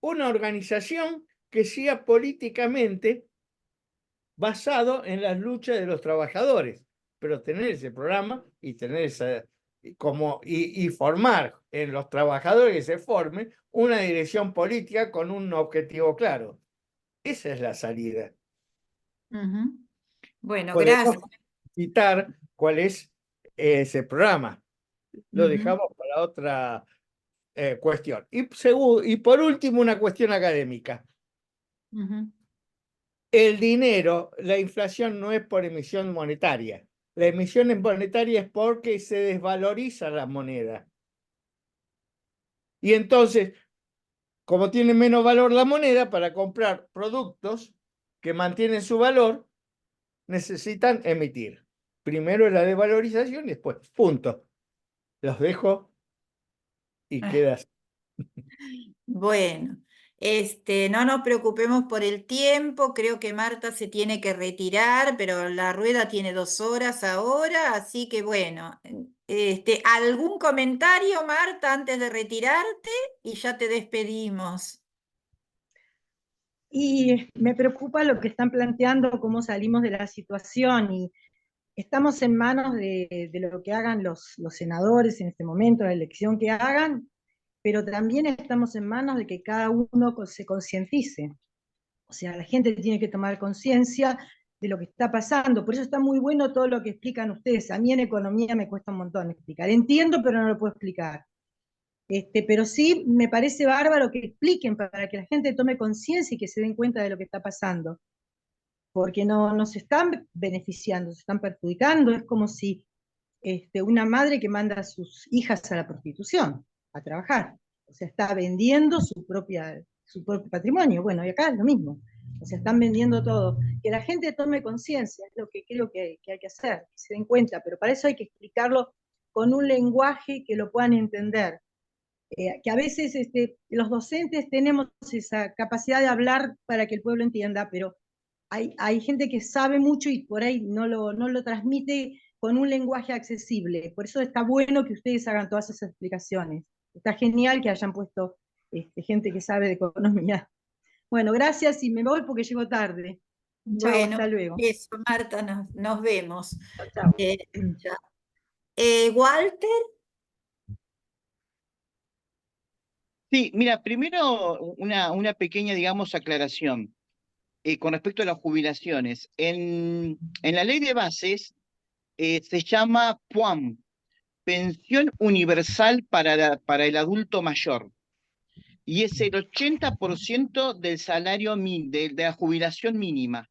una organización que sea políticamente basado en las luchas de los trabajadores, pero tener ese programa y tener esa y formar en los trabajadores que se formen una dirección política con un objetivo claro. Esa es la salida. Ujú. Bueno, Podemos gracias. citar cuál es ese programa. Lo Ujú, dejamos para otra cuestión. Y por último, una cuestión académica. ujú. El dinero, la inflación no es por emisión monetaria. La emisión monetaria es porque se desvaloriza la moneda. Y entonces, como tiene menos valor la moneda, para comprar productos que mantienen su valor, necesitan emitir. Primero la desvalorización y después, punto. Los dejo y quedas. Bueno, no nos preocupemos por el tiempo, creo que Marta se tiene que retirar, pero la rueda tiene 2 horas ahora, así que bueno, ¿algún comentario, Marta, antes de retirarte? Y ya te despedimos. Y me preocupa lo que están planteando, cómo salimos de la situación, y estamos en manos de lo que hagan los senadores en este momento, la elección que hagan, pero también estamos en manos de que cada uno se concientice. O sea, la gente tiene que tomar conciencia de lo que está pasando. Por eso está muy bueno todo lo que explican ustedes. A mí en economía me cuesta un montón explicar. Entiendo, pero no lo puedo explicar. Pero sí me parece bárbaro que expliquen para que la gente tome conciencia y que se den cuenta de lo que está pasando. Porque no se están beneficiando, se están perjudicando. Es como si una madre que manda a sus hijas a la prostitución, a trabajar. O sea, está vendiendo su propio patrimonio. Bueno, y acá es lo mismo. O sea, están vendiendo todo. Que la gente tome conciencia es lo que creo que hay que hacer, que se den cuenta, pero para eso hay que explicarlo con un lenguaje que lo puedan entender. Que a veces los docentes tenemos esa capacidad de hablar para que el pueblo entienda, pero hay gente que sabe mucho y por ahí no lo transmite con un lenguaje accesible. Por eso está bueno que ustedes hagan todas esas explicaciones. Está genial que hayan puesto gente que sabe de economía. Bueno, gracias y me voy porque llego tarde. Chao, Bueno, hasta luego. eso, Marta, nos vemos. Chao, chao. Eh, ya. Walter, Sí, mira, primero una pequeña, digamos, aclaración con respecto a las jubilaciones. En la ley de bases se llama PUAM, Pensión Universal para el Adulto Mayor, y es el 80% del salario de la jubilación mínima.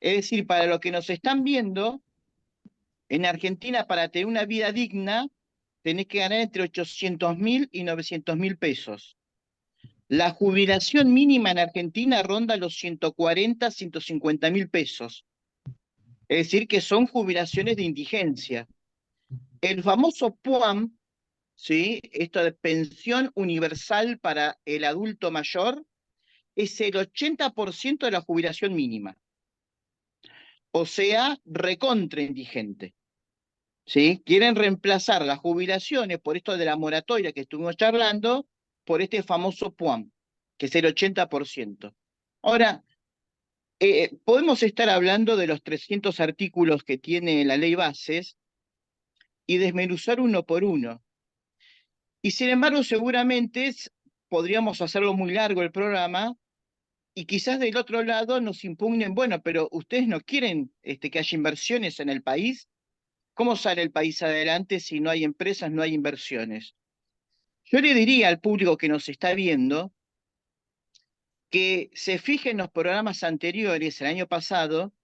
Es decir, para los que nos están viendo, en Argentina, para tener una vida digna, tenés que ganar entre 800.000 y 900.000 pesos. La jubilación mínima en Argentina ronda los 140, 150.000 pesos. Es decir, que son jubilaciones de indigencia. El famoso PUAM, ¿sí? Esto de pensión universal para el adulto mayor, es el 80% de la jubilación mínima. O sea, recontra indigente. ¿Sí? Quieren reemplazar las jubilaciones por esto de la moratoria que estuvimos charlando, por este famoso PUAM, que es el 80%. Ahora, podemos estar hablando de los 300 artículos que tiene la ley bases y desmenuzar uno por uno. Y sin embargo, seguramente podríamos hacerlo muy largo el programa y quizás del otro lado nos impugnen, bueno, pero ustedes no quieren que haya inversiones en el país. ¿Cómo sale el país adelante si no hay empresas, no hay inversiones? Yo le diría al público que nos está viendo que se fije en los programas anteriores, el año pasado,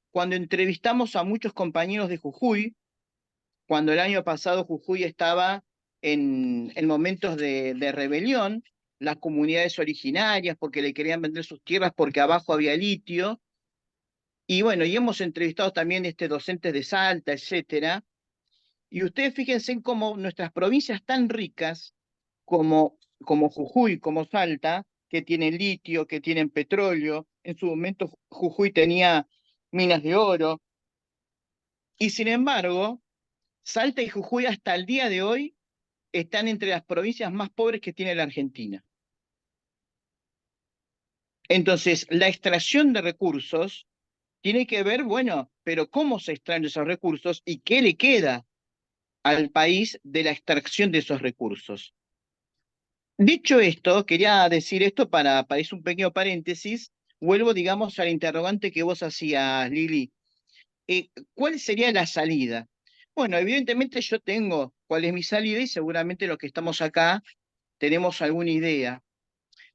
cuando entrevistamos a muchos compañeros de Jujuy, cuando el año pasado Jujuy estaba en momentos de rebelión, las comunidades originarias porque le querían vender sus tierras porque abajo había litio, y bueno, y hemos entrevistado también docentes de Salta, etcétera, y ustedes fíjense en cómo nuestras provincias tan ricas como Jujuy, como Salta, que tienen litio, que tienen petróleo, en su momento Jujuy tenía minas de oro, y sin embargo, Salta y Jujuy hasta el día de hoy están entre las provincias más pobres que tiene la Argentina. Entonces, la extracción de recursos tiene que ver, bueno, pero cómo se extraen esos recursos y qué le queda al país de la extracción de esos recursos. Dicho esto, quería decir esto para hacer un pequeño paréntesis. Vuelvo, digamos, al interrogante que vos hacías, Lili. ¿Cuál sería la salida? Bueno, evidentemente yo tengo cuál es mi salida y seguramente los que estamos acá tenemos alguna idea.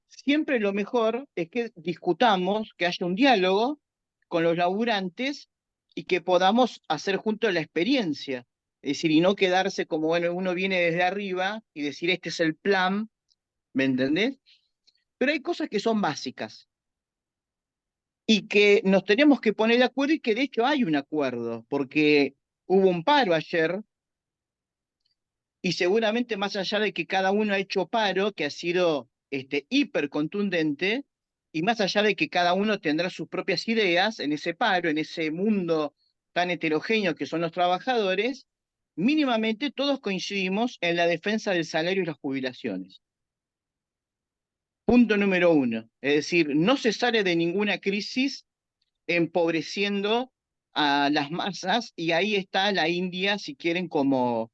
Siempre lo mejor es que discutamos, que haya un diálogo con los laburantes y que podamos hacer juntos la experiencia. Es decir, y no quedarse como, bueno, uno viene desde arriba y decir, este es el plan, ¿me entendés? Pero hay cosas que son básicas y que nos tenemos que poner de acuerdo y que de hecho hay un acuerdo, porque hubo un paro ayer y seguramente más allá de que cada uno ha hecho paro, que ha sido hiper contundente, y más allá de que cada uno tendrá sus propias ideas en ese paro, en ese mundo tan heterogéneo que son los trabajadores, mínimamente todos coincidimos en la defensa del salario y las jubilaciones. Punto número uno. Es decir, no se sale de ninguna crisis empobreciendo a las masas, y ahí está la India, si quieren, como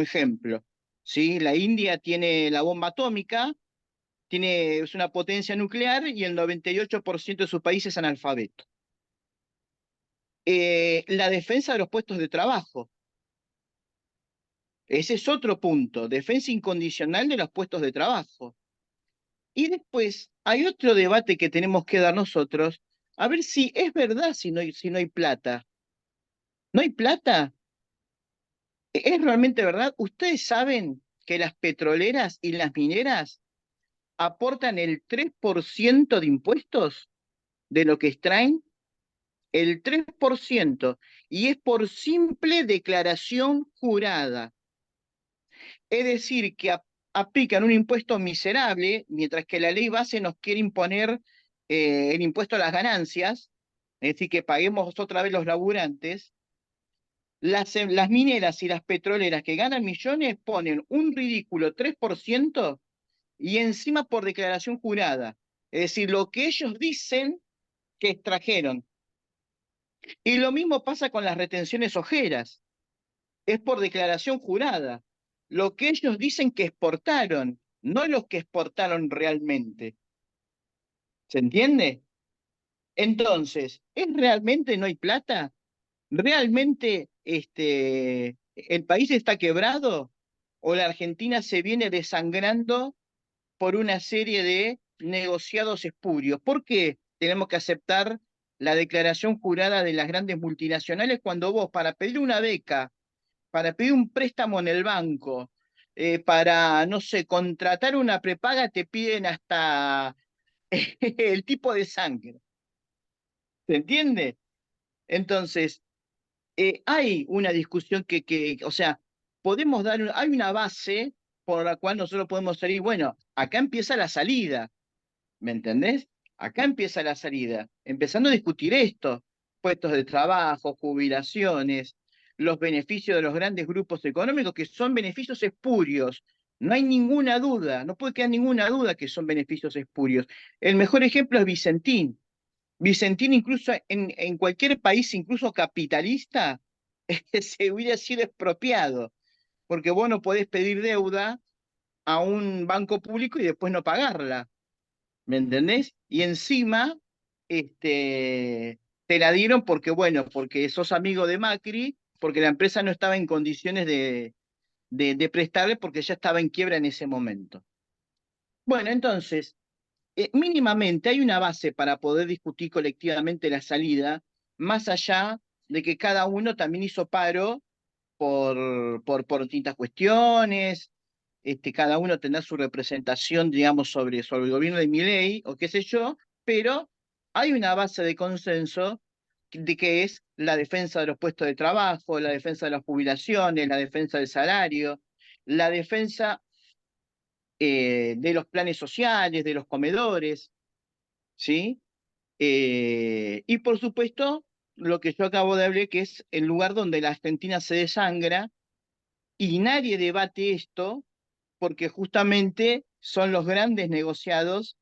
ejemplo. ¿Sí? La India tiene la bomba atómica, es una potencia nuclear y el 98% de su país es analfabeto. La defensa de los puestos de trabajo. Ese es otro punto, defensa incondicional de los puestos de trabajo. Y después hay otro debate que tenemos que dar nosotros, a ver si es verdad si no hay plata. ¿No hay plata? ¿Es realmente verdad? ¿Ustedes saben que las petroleras y las mineras aportan el 3% de impuestos de lo que extraen? El 3%. Y es por simple declaración jurada. Es decir, que aplican un impuesto miserable, mientras que la ley base nos quiere imponer el impuesto a las ganancias, es decir, que paguemos otra vez los laburantes. Las mineras y las petroleras que ganan millones ponen un ridículo 3% y encima por declaración jurada. Es decir, lo que ellos dicen que extrajeron. Y lo mismo pasa con las retenciones ojeras. Es por declaración jurada. Lo que ellos dicen que exportaron, no los que exportaron realmente. ¿Se entiende? Entonces, ¿es realmente no hay plata? ¿Realmente el país está quebrado o la Argentina se viene desangrando por una serie de negociados espurios? ¿Por qué tenemos que aceptar la declaración jurada de las grandes multinacionales cuando vos para pedir una beca, para pedir un préstamo en el banco, para, no sé, contratar una prepaga te piden hasta el tipo de sangre? ¿Se entiende? Entonces, hay una discusión o sea, hay una base por la cual nosotros podemos salir, bueno, acá empieza la salida, ¿me entendés? Acá empieza la salida, empezando a discutir esto, puestos de trabajo, jubilaciones, los beneficios de los grandes grupos económicos, que son beneficios espurios. No hay ninguna duda, no puede quedar ninguna duda que son beneficios espurios. El mejor ejemplo es Vicentín. Vicentín incluso en cualquier país, incluso capitalista, se hubiera sido expropiado, porque vos no podés pedir deuda a un banco público y después no pagarla. ¿me entendés? Y encima, te la dieron porque, bueno, porque sos amigo de Macri, porque la empresa no estaba en condiciones de prestarle porque ya estaba en quiebra en ese momento. Bueno, entonces, mínimamente hay una base para poder discutir colectivamente la salida, más allá de que cada uno también hizo paro por distintas cuestiones, cada uno tendrá su representación, digamos, sobre el gobierno de Milei, o qué sé yo, pero hay una base de consenso de que es la defensa de los puestos de trabajo, la defensa de las jubilaciones, la defensa del salario, la defensa de los planes sociales, de los comedores, ¿sí? Y por supuesto, lo que yo acabo de hablar, que es el lugar donde la Argentina se desangra, y nadie debate esto porque justamente son los grandes negociados,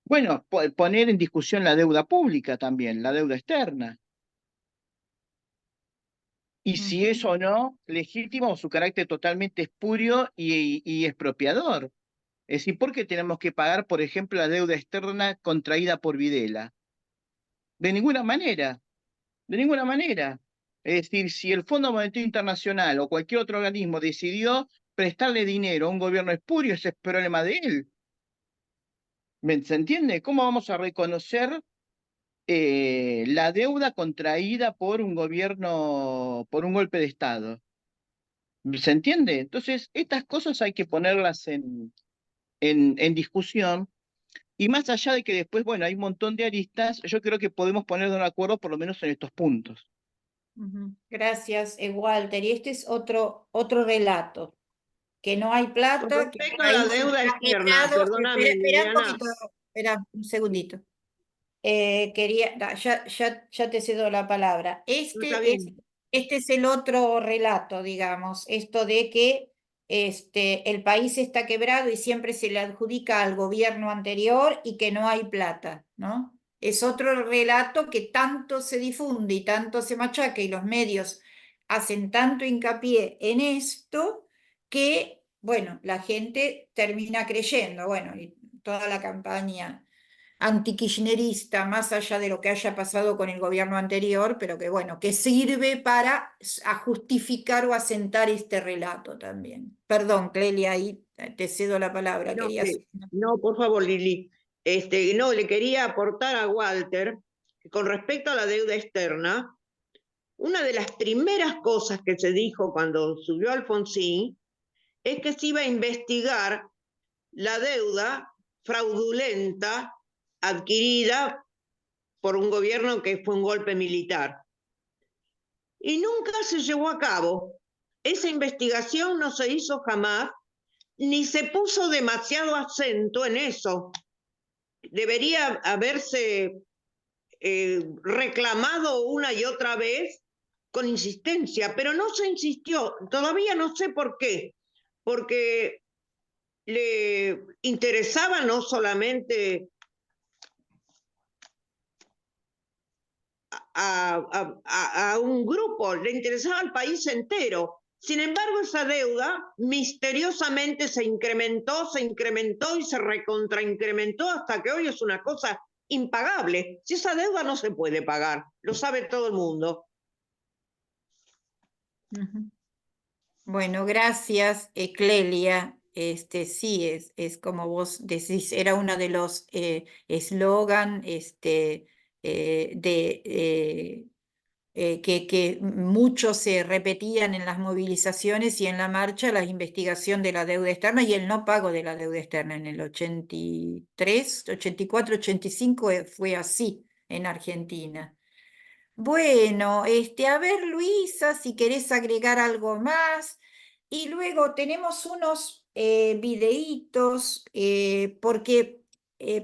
bueno, poner en discusión la deuda pública también, la deuda externa. Y si es o no legítimo o su carácter totalmente espurio y expropiador. Es decir, ¿por qué tenemos que pagar, por ejemplo, la deuda externa contraída por Videla? De ninguna manera, de ninguna manera. Es decir, si el Fondo Monetario Internacional o cualquier otro organismo decidió prestarle dinero a un gobierno espurio, ese es problema de él. ¿Se entiende? ¿Cómo vamos a reconocer la deuda contraída por un gobierno, por un golpe de Estado? ¿Se entiende? Entonces, estas cosas hay que ponerlas en discusión. Y más allá de que después, bueno, hay un montón de aristas, yo creo que podemos ponernos de acuerdo por lo menos en estos puntos. Gracias, Walter. Y este es otro relato, que no hay Con plata, que el respecto a la país deuda está externa, quebrado. perdóname, Espera un Liliana, poquito, espera un segundito. Ya te cedo la palabra. no está bien. Este es el otro relato, digamos, esto de que el país está quebrado y siempre se le adjudica al gobierno anterior y que no hay plata, ¿no? Es otro relato que tanto se difunde y tanto se machaca y los medios hacen tanto hincapié en esto que, bueno, la gente termina creyendo, bueno, y toda la campaña antikirchnerista, más allá de lo que haya pasado con el gobierno anterior, pero que bueno, que sirve para justificar o asentar este relato también. Perdón, Clelia, ahí te cedo la palabra. No, Querías... no, por favor, Lili. No, le quería aportar a Walter que con respecto a la deuda externa, una de las primeras cosas que se dijo cuando subió Alfonsín es que se iba a investigar la deuda fraudulenta adquirida por un gobierno que fue un golpe militar. Y nunca se llevó a cabo. Esa investigación no se hizo jamás, ni se puso demasiado acento en eso. Debería haberse reclamado una y otra vez con insistencia, pero no se insistió. Todavía no sé por qué, porque le interesaba no solamente a un grupo, le interesaba al país entero. Sin embargo, esa deuda misteriosamente se incrementó y se recontraincrementó hasta que hoy es una cosa impagable. Si esa deuda no se puede pagar, lo sabe todo el mundo. Bueno, gracias, Clelia. Sí, es como vos decís, era uno de los eslogan que muchos se repetían en las movilizaciones y en la marcha, la investigación de la deuda externa y el no pago de la deuda externa. En el 83, 84, 85 fue así en Argentina. Bueno, a ver, Luisa, si querés agregar algo más. Y luego tenemos unos videitos, porque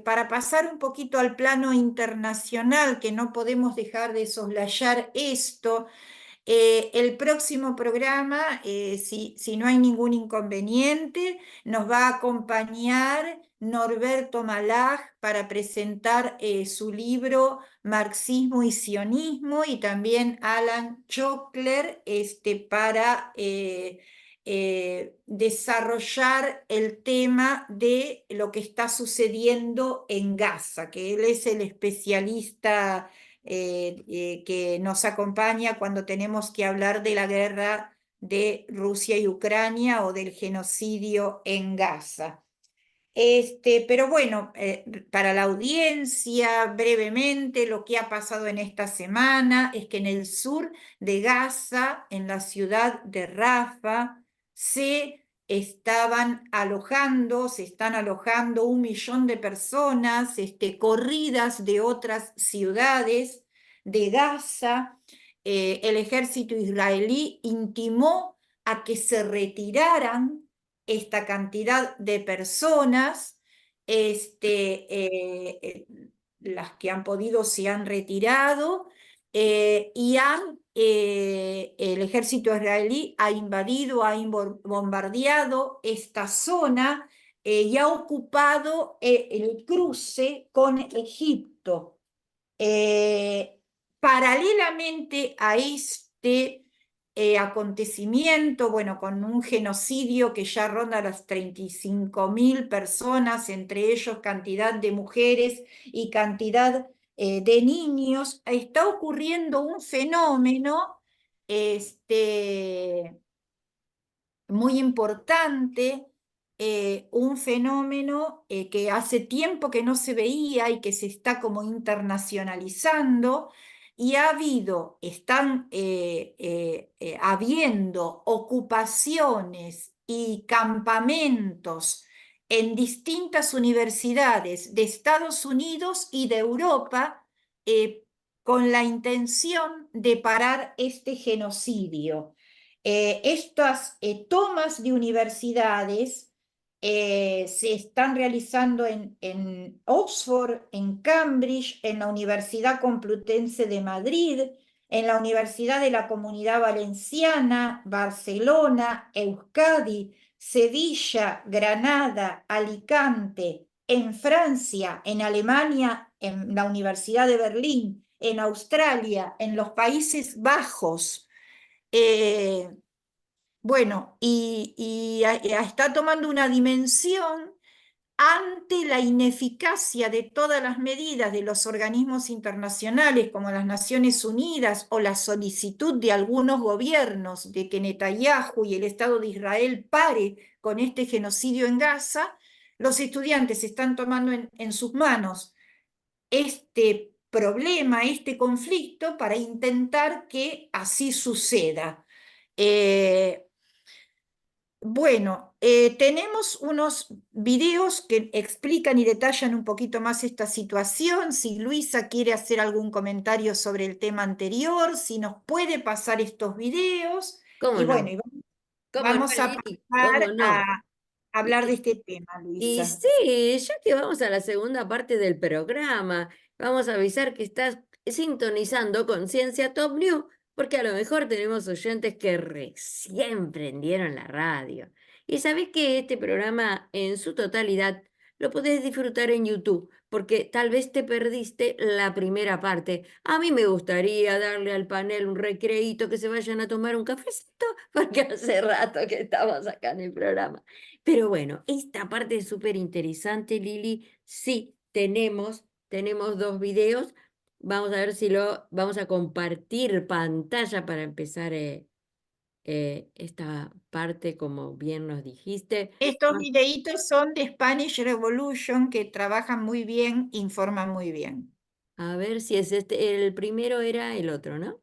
para pasar un poquito al plano internacional, que no podemos dejar de soslayar esto, el próximo programa, si no hay ningún inconveniente, nos va a acompañar Norberto Malaj para presentar su libro Marxismo y Sionismo, y también Alan Chokler para desarrollar el tema de lo que está sucediendo en Gaza, que él es el especialista que nos acompaña cuando tenemos que hablar de la guerra de Rusia y Ucrania o del genocidio en Gaza. Pero bueno, para la audiencia, brevemente, lo que ha pasado en esta semana es que en el sur de Gaza, en la ciudad de Rafah, se están alojando 1 millón de personas, corridas de otras ciudades de Gaza. El ejército israelí intimó a que se retiraran esta cantidad de personas, las que han podido se han retirado, y el ejército israelí ha invadido, ha bombardeado esta zona y ha ocupado el cruce con Egipto. Paralelamente a este acontecimiento, bueno, con un genocidio que ya ronda las 35.000 personas, entre ellos cantidad de mujeres y cantidad de niños, está ocurriendo un fenómeno muy importante, un fenómeno que hace tiempo que no se veía y que se está como internacionalizando, y están habiendo ocupaciones y campamentos en distintas universidades de Estados Unidos y de Europa, con la intención de parar este genocidio. Estas tomas de universidades se están realizando en Oxford, en Cambridge, en la Universidad Complutense de Madrid, en la Universidad de la Comunidad Valenciana, Barcelona, Euskadi, Sevilla, Granada, Alicante, en Francia, en Alemania, en la Universidad de Berlín, en Australia, en los Países Bajos. Bueno, y está tomando una dimensión ante la ineficacia de todas las medidas de los organismos internacionales como las Naciones Unidas o la solicitud de algunos gobiernos de que Netanyahu y el Estado de Israel pare con este genocidio en Gaza. Los estudiantes están tomando en sus manos este problema, este conflicto, para intentar que así suceda. Bueno, tenemos unos videos que explican y detallan un poquito más esta situación. Si Luisa quiere hacer algún comentario sobre el tema anterior, si nos puede pasar estos videos. ¿Cómo Y bueno, no? y ¿Cómo no, vamos a Lili? ¿Cómo pasar no? a hablar de Y, este tema, y Luisa. sí, ya que vamos a la segunda parte del programa, vamos a avisar que estás sintonizando Conciencia Top New, porque a lo mejor tenemos oyentes que recién prendieron la radio. Y sabés que este programa en su totalidad lo podés disfrutar en YouTube, porque tal vez te perdiste la primera parte. A mí me gustaría darle al panel un recreíto, que se vayan a tomar un cafecito, porque hace rato que estamos acá en el programa. Pero bueno, esta parte es súper interesante, Lili. Sí, tenemos 2 videos. Vamos a ver si vamos a compartir pantalla para empezar esta parte, como bien nos dijiste. Estos videitos son de Spanish Revolution, que trabajan muy bien, informan muy bien. A ver si es este. El primero era el otro, ¿no?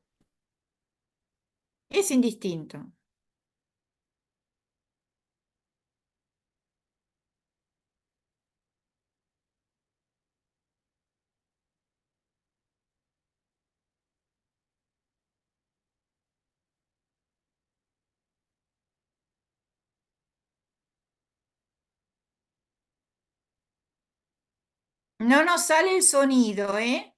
Es indistinto. No nos sale el sonido, ¿eh?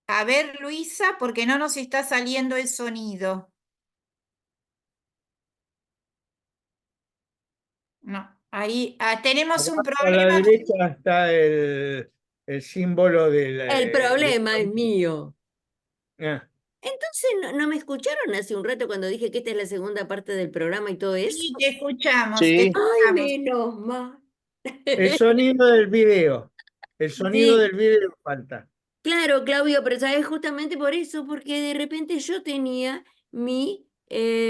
A ver, Luisa, porque no nos está saliendo el sonido. No, ahí tenemos un A la problema. derecha está el símbolo del... El problema es mío. Ah, Entonces, ¿no me escucharon hace un rato cuando dije que esta es la segunda parte del programa y todo eso? Sí, te escuchamos, te Sí. Ay, escuchamos. menos mal. el sonido del video. El sonido Sí, del video falta. claro, Claudio, pero sabes justamente por eso, porque de repente yo tenía mi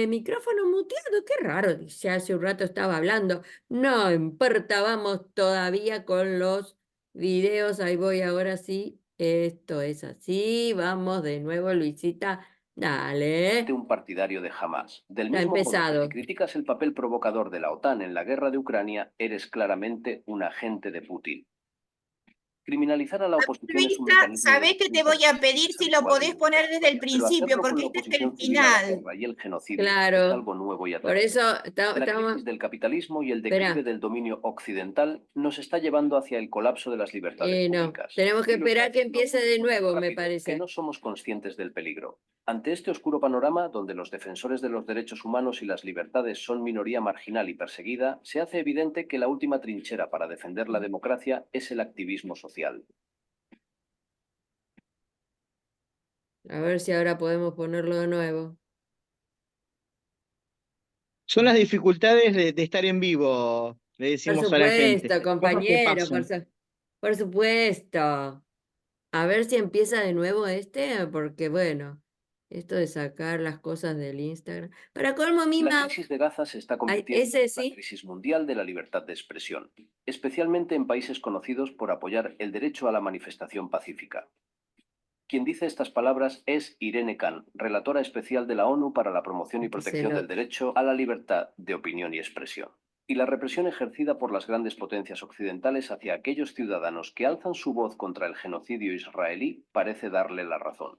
micrófono muteado. Qué raro, dice, hace un rato estaba hablando. No importa, vamos todavía con los videos. Ahí voy ahora sí. Esto es así. Vamos de nuevo, Luisita. Dale. Un partidario de Hamás. Del Está mismo modo que empezado. si criticas el papel provocador de la OTAN en la guerra de Ucrania, eres claramente un agente de Putin. Criminalizar a la oposición es un Luisa, mecanismo de sabés que te voy a pedir si lo podés poner desde el pero principio, hacerlo con porque la este es el oposición civil a la final. guerra y el genocidio es Claro. algo nuevo y Por aterrador. eso La estamos. crisis del capitalismo y el declive Espera. del dominio occidental nos está llevando hacia el colapso de las libertades No, públicas. tenemos que Y lo está esperar que haciendo empiece de tan nuevo, me rápido que parece. no somos conscientes del peligro. Ante este oscuro panorama, donde los defensores de los derechos humanos y las libertades son minoría marginal y perseguida, se hace evidente que la última trinchera para defender la democracia es el activismo social. A ver si ahora podemos ponerlo de nuevo. Son las dificultades de estar en vivo, le Por decimos a la gente. supuesto, Cosas que compañero, pasan. por supuesto. A ver si empieza de nuevo este, porque bueno, esto de sacar las cosas del Instagram. Para colmo, mi La mouse. crisis de Gaza se está Ay, convirtiendo ese en sí. una crisis mundial de la libertad de expresión, especialmente en países conocidos por apoyar el derecho a la manifestación pacífica. Quien dice estas palabras es Irene Khan, relatora especial de la ONU para la promoción y Este es protección el del otro. derecho a la libertad de opinión y expresión. Y la represión ejercida por las grandes potencias occidentales hacia aquellos ciudadanos que alzan su voz contra el genocidio israelí parece darle la razón.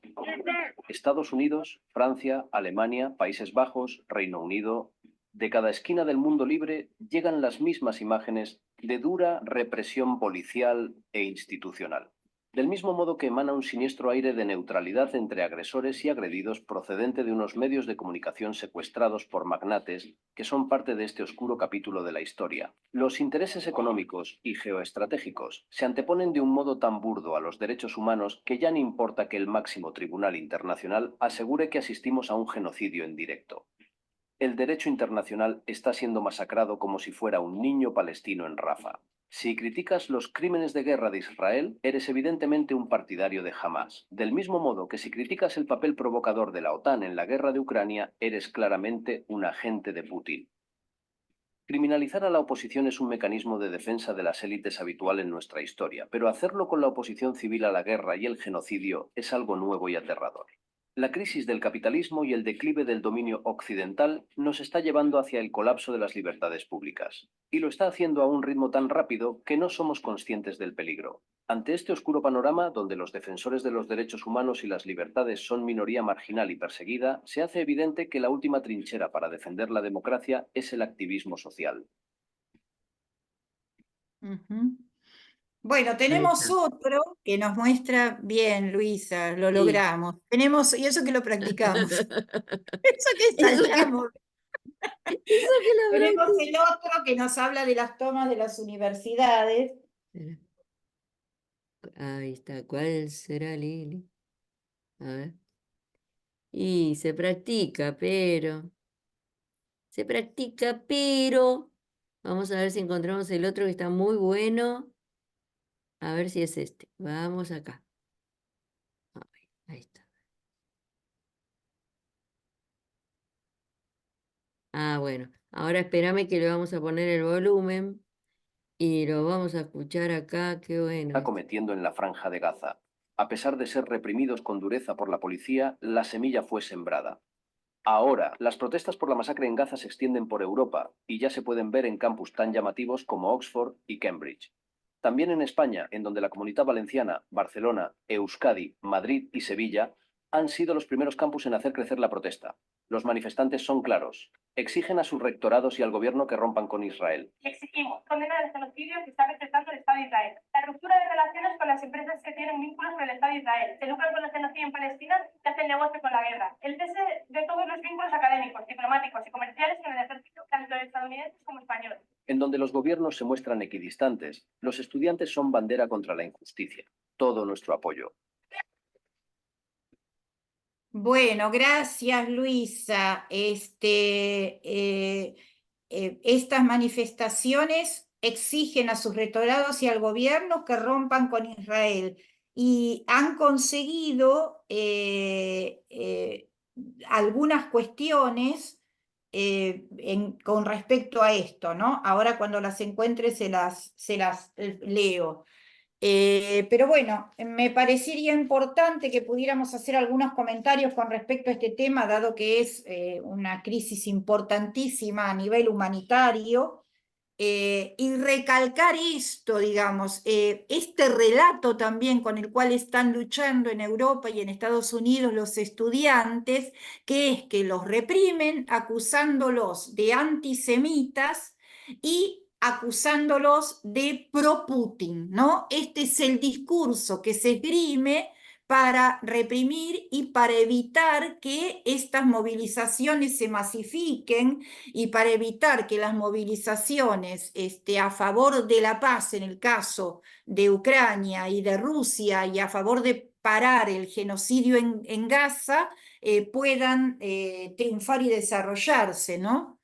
Estados Unidos, Francia, Alemania, Países Bajos, Reino Unido. De cada esquina del mundo libre llegan las mismas imágenes de dura represión policial e institucional. Del mismo modo que emana un siniestro aire de neutralidad entre agresores y agredidos procedente de unos medios de comunicación secuestrados por magnates que son parte de este oscuro capítulo de la historia. Los intereses económicos y geoestratégicos se anteponen de un modo tan burdo a los derechos humanos que ya no importa que el máximo tribunal internacional asegure que asistimos a un genocidio en directo. El derecho internacional está siendo masacrado como si fuera un niño palestino en Rafa. Si criticas los crímenes de guerra de Israel, eres evidentemente un partidario de Hamás. Del mismo modo que si criticas el papel provocador de la OTAN en la guerra de Ucrania, eres claramente un agente de Putin. Criminalizar a la oposición es un mecanismo de defensa de las élites habitual en nuestra historia, pero hacerlo con la oposición civil a la guerra y el genocidio es algo nuevo y aterrador. La crisis del capitalismo y el declive del dominio occidental nos está llevando hacia el colapso de las libertades públicas, y lo está haciendo a un ritmo tan rápido que no somos conscientes del peligro. Ante este oscuro panorama, donde los defensores de los derechos humanos y las libertades son minoría marginal y perseguida, se hace evidente que la última trinchera para defender la democracia es el activismo social. Ujú. Bueno, Ahí tenemos está. otro que nos muestra bien, Luisa, lo Sí. logramos. Tenemos, y eso que lo practicamos, Eso eso que que, ensayamos. eso que la Tenemos practico. el otro que nos habla de las tomas de las universidades. Espera. Ahí está. ¿Cuál será, Lili? A ver. Y se practica, pero. Se practica, pero. Vamos a ver si encontramos el otro que está muy bueno. A ver si es este. Vamos acá. Ahí está. Ah, bueno. Ahora espérame que le vamos a poner el volumen y lo vamos a escuchar acá. Qué bueno. Está cometiendo en la franja de Gaza. A pesar de ser reprimidos con dureza por la policía, la semilla fue sembrada. Ahora, las protestas por la masacre en Gaza se extienden por Europa y ya se pueden ver en campus tan llamativos como Oxford y Cambridge. También en España, en donde la Comunidad Valenciana, Barcelona, Euskadi, Madrid y Sevilla han sido los primeros campus en hacer crecer la protesta. Los manifestantes son claros. Exigen a sus rectorados y al gobierno que rompan con Israel. Y exigimos condena del genocidio que está perpetrando el Estado de Israel. La ruptura de relaciones con las empresas que tienen vínculos con el Estado de Israel, se lucran con el genocidio en Palestina y hacen negocio con la guerra. El cese de todos los vínculos académicos, diplomáticos y comerciales con el ejército, tanto estadounidenses como español. En donde los gobiernos se muestran equidistantes, los estudiantes son bandera contra la injusticia. Todo nuestro apoyo. Bueno, gracias, Luisa. Estas manifestaciones exigen a sus rectorados y al gobierno que rompan con Israel y han conseguido algunas cuestiones con respecto a esto, ¿no? Ahora cuando las encuentre se las leo. Pero bueno, me parecería importante que pudiéramos hacer algunos comentarios con respecto a este tema, dado que es una crisis importantísima a nivel humanitario, y recalcar esto, digamos, este relato también con el cual están luchando en Europa y en Estados Unidos los estudiantes, que es que los reprimen acusándolos de antisemitas y acusándolos de pro-Putin, ¿no? Este es el discurso que se esgrime para reprimir y para evitar que estas movilizaciones se masifiquen y para evitar que las movilizaciones a favor de la paz, en el caso de Ucrania y de Rusia, y a favor de parar el genocidio en Gaza, puedan triunfar y desarrollarse, ¿no?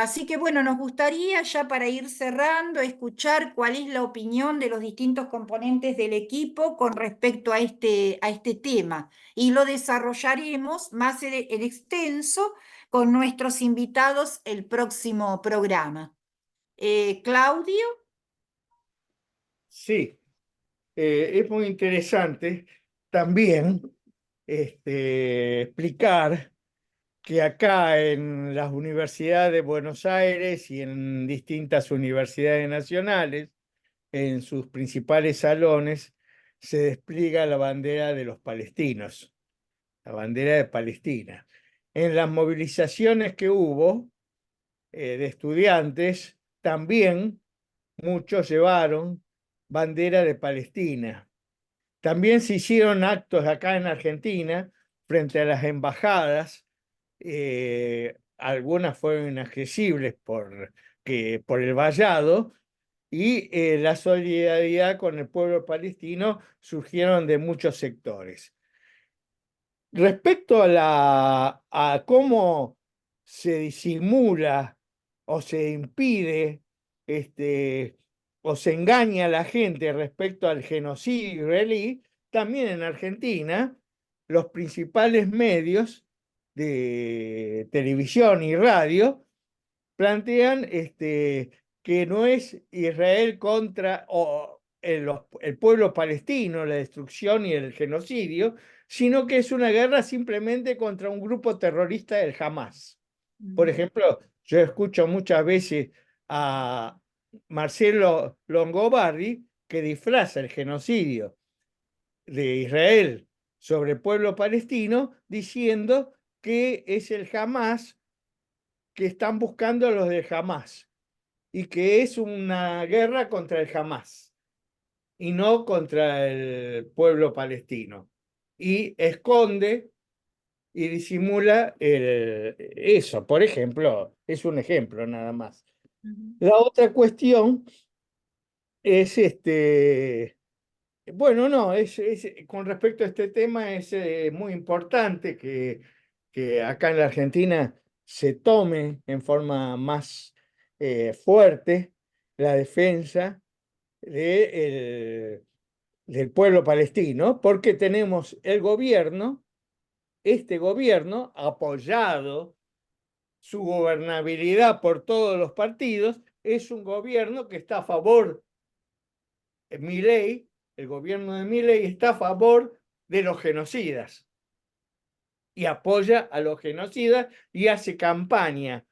Así que bueno, nos gustaría ya para ir cerrando escuchar cuál es la opinión de los distintos componentes del equipo con respecto a este tema y lo desarrollaremos más en extenso con nuestros invitados el próximo programa. Claudio. Sí, es muy interesante también explicar que acá en las universidades de Buenos Aires y en distintas universidades nacionales, en sus principales salones, se despliega la bandera de los palestinos, la bandera de Palestina. En las movilizaciones que hubo de estudiantes, también muchos llevaron bandera de Palestina. También se hicieron actos acá en Argentina frente a las embajadas. Algunas fueron inaccesibles por el vallado, y la solidaridad con el pueblo palestino surgieron de muchos sectores. Respecto a cómo se disimula o se impide o se engaña a la gente respecto al genocidio israelí, también en Argentina los principales medios de televisión y radio plantean que no es Israel contra el pueblo palestino, la destrucción y el genocidio, sino que es una guerra simplemente contra un grupo terrorista del Hamas. Por ejemplo, yo escucho muchas veces a Marcelo Longobardi, que disfraza el genocidio de Israel sobre el pueblo palestino, diciendo que es el Hamas, que están buscando los del Hamas, y que es una guerra contra el Hamas y no contra el pueblo palestino. Y esconde y disimula eso. Por ejemplo, es un ejemplo nada más. La otra cuestión es bueno, no, con respecto a este tema es muy importante que acá en la Argentina se tome en forma más fuerte la defensa del pueblo palestino, porque tenemos este gobierno apoyado, su gobernabilidad por todos los partidos, es un gobierno que está a favor, Milei, el gobierno de Milei está a favor de los genocidas y apoya a los genocidas y hace campaña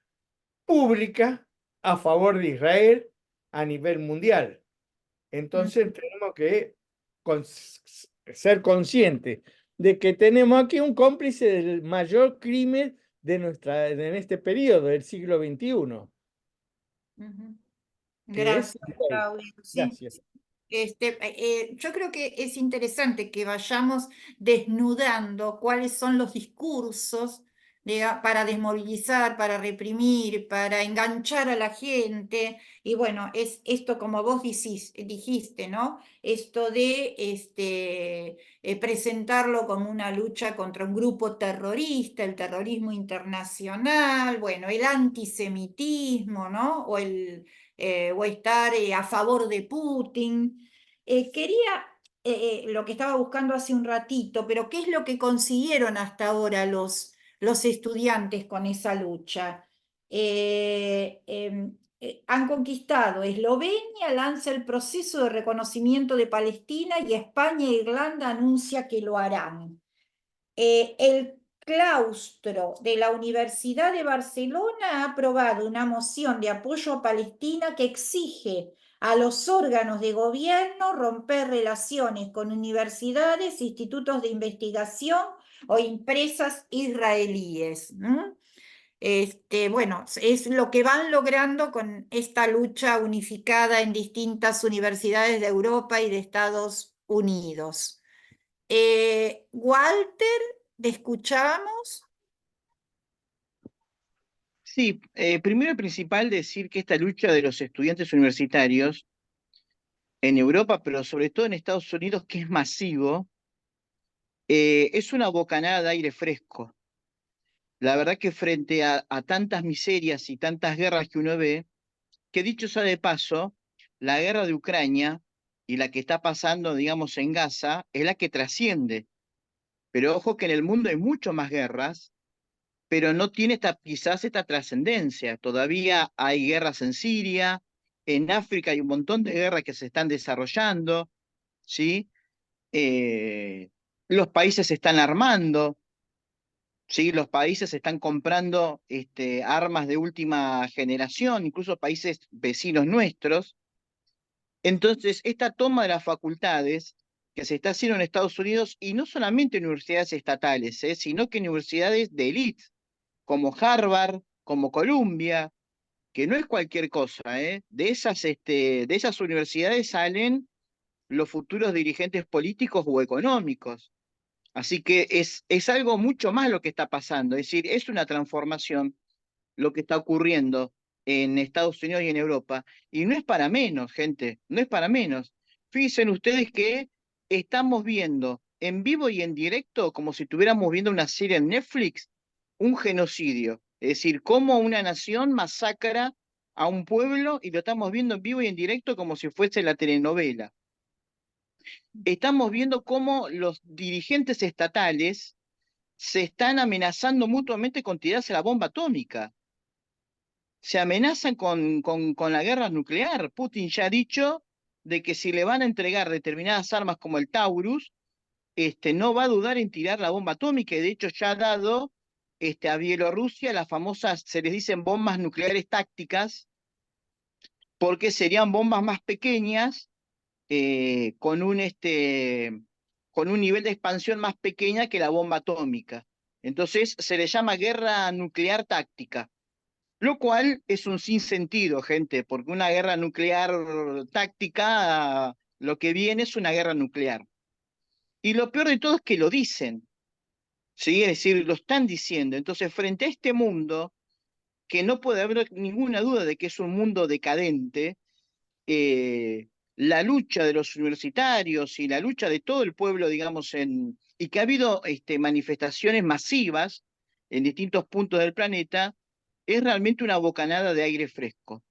pública a favor de Israel a nivel mundial. Entonces tenemos que ser conscientes de que tenemos aquí un cómplice del mayor crimen en este periodo del siglo XXI, Ujú. que es Gracias, la ley. Claudio. Sí, Gracias. yo creo que es interesante que vayamos desnudando cuáles son los discursos para desmovilizar, para reprimir, para enganchar a la gente. Y bueno, es esto como vos dijiste, ¿no? Esto de presentarlo como una lucha contra un grupo terrorista, el terrorismo internacional, bueno, el antisemitismo, ¿no? O estar a favor de Putin. Quería lo que estaba buscando hace un ratito, pero ¿qué es lo que consiguieron hasta ahora los estudiantes con esa lucha? Han conquistado Eslovenia, lanza el proceso de reconocimiento de Palestina y España e Irlanda anuncia que lo harán. El claustro de la Universidad de Barcelona ha aprobado una moción de apoyo a Palestina que exige a los órganos de gobierno romper relaciones con universidades, institutos de investigación o empresas israelíes. Bueno, es lo que van logrando con esta lucha unificada en distintas universidades de Europa y de Estados Unidos. Walter, ¿te escuchamos? Sí, primero y principal decir que esta lucha de los estudiantes universitarios en Europa, pero sobre todo en Estados Unidos, que es masivo, es una bocanada de aire fresco. La verdad que frente a tantas miserias y tantas guerras que uno ve, que dicho sea de paso, la guerra de Ucrania y la que está pasando, digamos, en Gaza, es la que trasciende. Pero ojo que en el mundo hay mucho más guerras, pero no tiene quizás esta trascendencia. Todavía hay guerras en Siria, en África hay un montón de guerras que se están desarrollando, ¿sí? Los países se están armando, ¿sí? Los países están comprando armas de última generación, incluso países vecinos nuestros. Entonces, esta toma de las facultades que se está haciendo en Estados Unidos, y no solamente universidades estatales, sino que universidades de élite, como Harvard, como Columbia, que no es cualquier cosa, ¿eh? De esas universidades salen los futuros dirigentes políticos o económicos. Así que es algo mucho más lo que está pasando, es decir, es una transformación lo que está ocurriendo en Estados Unidos y en Europa. Y no es para menos, gente, no es para menos. Fíjense ustedes que estamos viendo en vivo y en directo, como si estuviéramos viendo una serie en Netflix, un genocidio. Es decir, cómo una nación masacra a un pueblo y lo estamos viendo en vivo y en directo como si fuese la telenovela. Estamos viendo cómo los dirigentes estatales se están amenazando mutuamente con tirarse la bomba atómica. Se amenazan con la guerra nuclear. Putin ya ha dicho de que si le van a entregar determinadas armas como el Taurus, no va a dudar en tirar la bomba atómica, y de hecho ya ha dado a Bielorrusia las famosas, se les dicen bombas nucleares tácticas, porque serían bombas más pequeñas, con un nivel de expansión más pequeña que la bomba atómica. Entonces se le llama guerra nuclear táctica. Lo cual es un sinsentido, gente, porque una guerra nuclear táctica, lo que viene es una guerra nuclear. Y lo peor de todo es que lo dicen, ¿sí? Es decir, lo están diciendo. Entonces, frente a este mundo, que no puede haber ninguna duda de que es un mundo decadente, la lucha de los universitarios y la lucha de todo el pueblo, digamos, y que ha habido manifestaciones masivas en distintos puntos del planeta, es realmente una bocanada de aire fresco.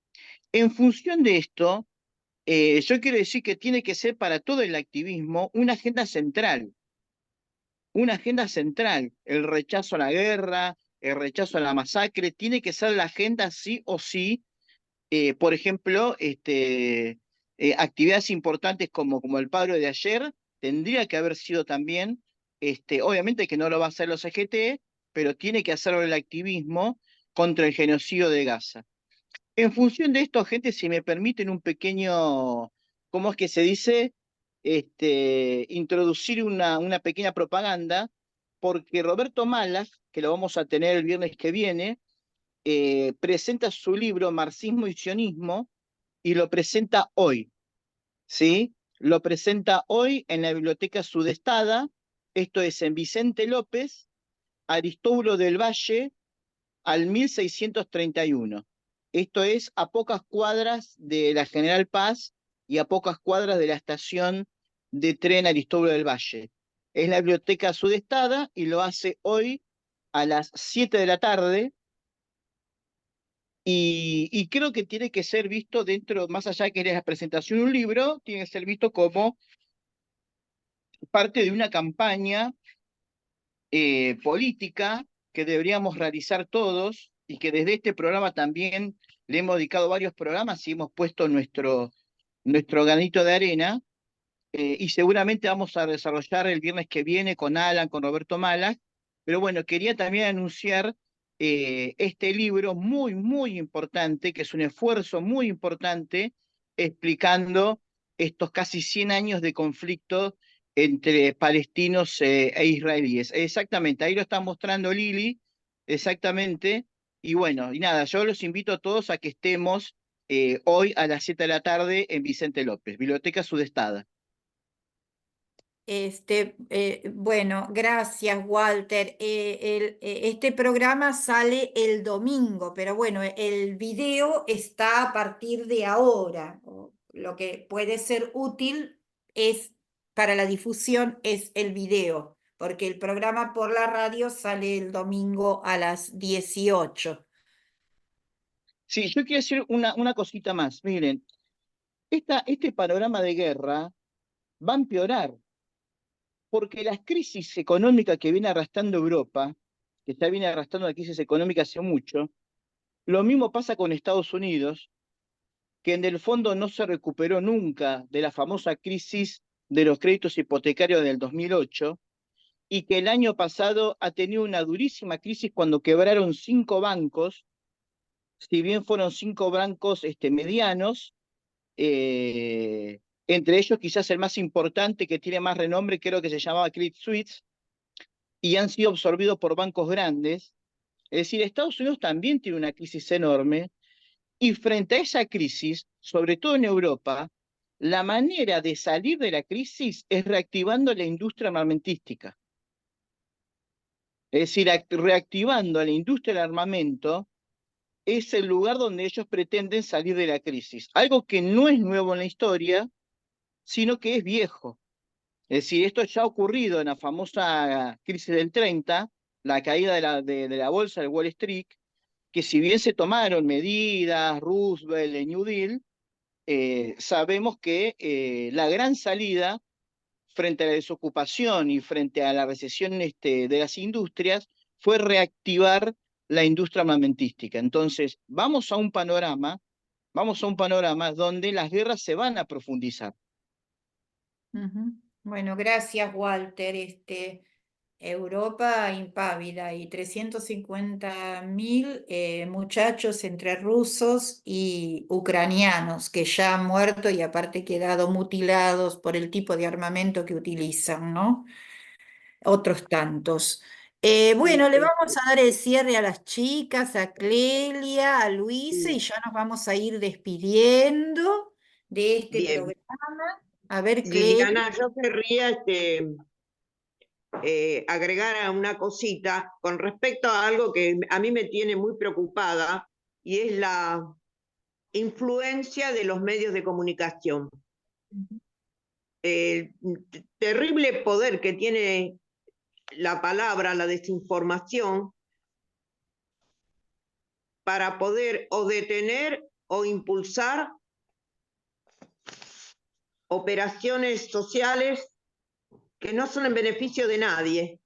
En función de esto, yo quiero decir que tiene que ser para todo el activismo una agenda central, el rechazo a la guerra, el rechazo a la masacre, tiene que ser la agenda sí o sí. Por ejemplo, actividades importantes como el paro de ayer, tendría que haber sido también, obviamente que no lo va a hacer los EGT, pero tiene que hacerlo el activismo contra el genocidio de Gaza. En función de esto, gente, si me permiten un pequeño, ¿cómo es que se dice? Introducir una pequeña propaganda. porque Roberto Malach, que lo vamos a tener el viernes que viene, presenta su libro Marxismo y Sionismo y lo presenta hoy, ¿sí? Lo presenta hoy en la Biblioteca Sudestada, esto es en Vicente López, Aristóbulo del Valle, al 1631. Esto es a pocas cuadras de la General Paz y a pocas cuadras de la estación de tren Aristóbulo del Valle. Es la Biblioteca Sudestada y lo hace hoy a las 7 de la tarde. Y creo que tiene que ser visto dentro, más allá de que es la presentación de un libro, tiene que ser visto como parte de una campaña política que deberíamos realizar todos y que desde este programa también le hemos dedicado varios programas y hemos puesto nuestro granito de arena, y seguramente vamos a desarrollar el viernes que viene con Alan, con Roberto Malach, pero bueno, quería también anunciar este libro muy, muy importante, que es un esfuerzo muy importante explicando estos casi 100 años de conflicto entre palestinos e israelíes. Exactamente, ahí lo está mostrando Lili, exactamente, y bueno, y nada, yo los invito a todos a que estemos hoy a las 7 de la tarde en Vicente López, Biblioteca Sudestada. Bueno, gracias, Walter. Este programa sale el domingo, pero bueno, el video está a partir de ahora. Lo que puede ser útil es para la difusión es el video, porque el programa por la radio sale el domingo a las 18. Sí, yo quiero decir una cosita más. Miren, este panorama de guerra va a empeorar, porque las crisis económicas que viene arrastrando Europa, que ya viene arrastrando la crisis económica hace mucho, lo mismo pasa con Estados Unidos, que en el fondo no se recuperó nunca de la famosa crisis de los créditos hipotecarios del 2008, y que el año pasado ha tenido una durísima crisis cuando quebraron 5 bancos, si bien fueron 5 bancos medianos, entre ellos quizás el más importante que tiene más renombre, creo que se llamaba Credit Suisse, y han sido absorbidos por bancos grandes. Es decir, Estados Unidos también tiene una crisis enorme, y frente a esa crisis, sobre todo en Europa, la manera de salir de la crisis es reactivando la industria armamentística. Es decir, reactivando la industria del armamento es el lugar donde ellos pretenden salir de la crisis. Algo que no es nuevo en la historia, sino que es viejo. Es decir, esto ya ha ocurrido en la famosa crisis del 30, la caída de la bolsa de Wall Street, que si bien se tomaron medidas, Roosevelt, el New Deal, sabemos que la gran salida frente a la desocupación y frente a la recesión de las industrias fue reactivar la industria armamentística. Entonces, vamos a un panorama donde las guerras se van a profundizar. Bueno, gracias, Walter. Europa impávida y 350.000 muchachos entre rusos y ucranianos que ya han muerto y aparte quedado mutilados por el tipo de armamento que utilizan, ¿no? Otros tantos. Bueno, le vamos a dar el cierre a las chicas, a Clelia, a Luisa, y ya nos vamos a ir despidiendo de este Bien. programa. A ver, Clelia. Liliana, yo querría agregar a una cosita con respecto a algo que a mí me tiene muy preocupada, y es la influencia de los medios de comunicación. El terrible poder que tiene la palabra, la desinformación, para poder o detener o impulsar operaciones sociales que no son en beneficio de nadie.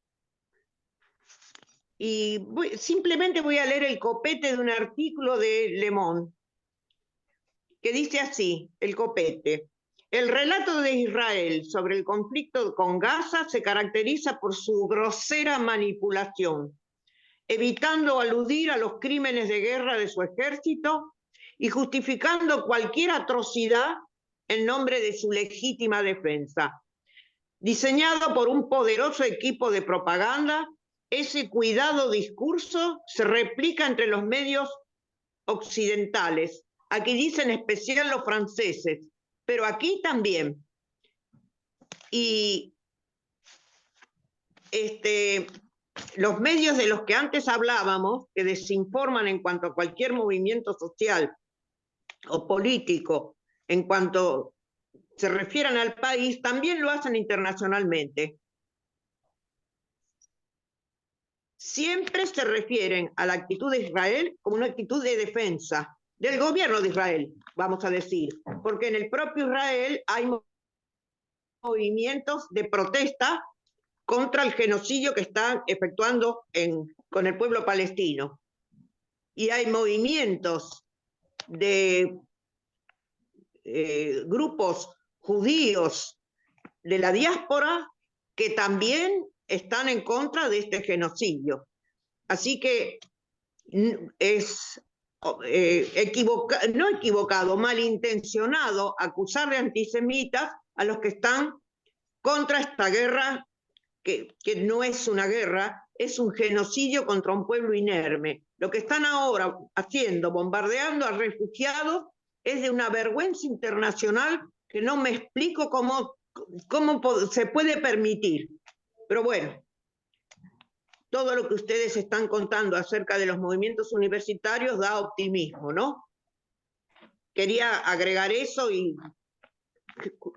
Y simplemente voy a leer el copete de un artículo de Le Monde, que dice así, el copete: el relato de Israel sobre el conflicto con Gaza se caracteriza por su grosera manipulación, evitando aludir a los crímenes de guerra de su ejército y justificando cualquier atrocidad en nombre de su legítima defensa. Diseñado por un poderoso equipo de propaganda, ese cuidado discurso se replica entre los medios occidentales. Aquí dicen en especial los franceses, pero aquí también. Y los medios de los que antes hablábamos, que desinforman en cuanto a cualquier movimiento social o político, en cuanto se refieran al país, también lo hacen internacionalmente. Siempre se refieren a la actitud de Israel como una actitud de defensa del gobierno de Israel, vamos a decir, porque en el propio Israel hay movimientos de protesta contra el genocidio que están efectuando con el pueblo palestino. Y hay movimientos de grupos judíos de la diáspora que también están en contra de este genocidio. Así que es no equivocado, malintencionado acusar de antisemitas a los que están contra esta guerra, que no es una guerra, es un genocidio contra un pueblo inerme. Lo que están ahora haciendo, bombardeando a refugiados, es de una vergüenza internacional que no me explico cómo se puede permitir. Pero bueno, todo lo que ustedes están contando acerca de los movimientos universitarios da optimismo, ¿no? Quería agregar eso y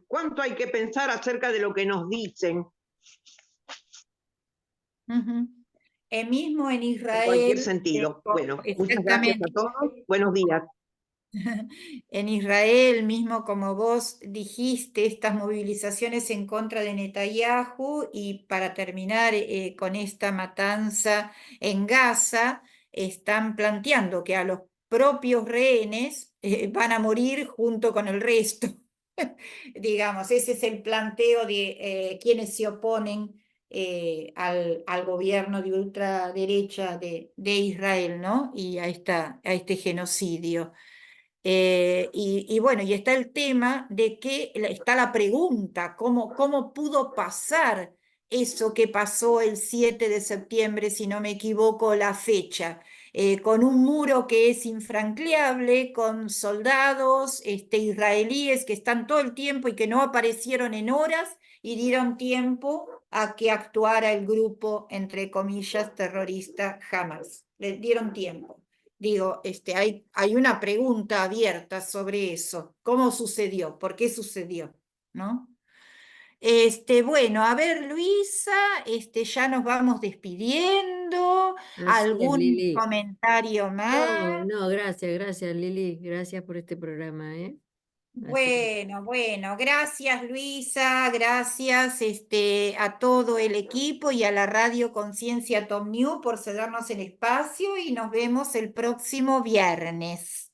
cuánto hay que pensar acerca de lo que nos dicen. Mismo en Israel. En cualquier sentido. Bueno, muchas gracias a todos. Buenos días. En Israel, mismo como vos dijiste, estas movilizaciones en contra de Netanyahu, y para terminar con esta matanza en Gaza, están planteando que a los propios rehenes van a morir junto con el resto. Digamos, ese es el planteo de quienes se oponen al gobierno de ultraderecha de Israel, ¿no? Y a este genocidio. Y bueno, y está el tema de que está la pregunta, ¿cómo pudo pasar eso que pasó el 7 de septiembre, si no me equivoco la fecha? Con un muro que es infranqueable, con soldados israelíes que están todo el tiempo y que no aparecieron en horas y dieron tiempo a que actuara el grupo, entre comillas, terrorista Hamas. Le dieron tiempo. Digo, hay una pregunta abierta sobre eso. ¿Cómo sucedió? ¿Por qué sucedió? ¿No? Bueno, a ver, Luisa, ya nos vamos despidiendo. Así es, ¿Algún Lili. comentario más? No, gracias, Lili. Gracias por este programa, ¿eh? Bueno, gracias Luisa, gracias a todo el equipo y a la Radio Conciencia Tom New por cedernos el espacio, y nos vemos el próximo viernes.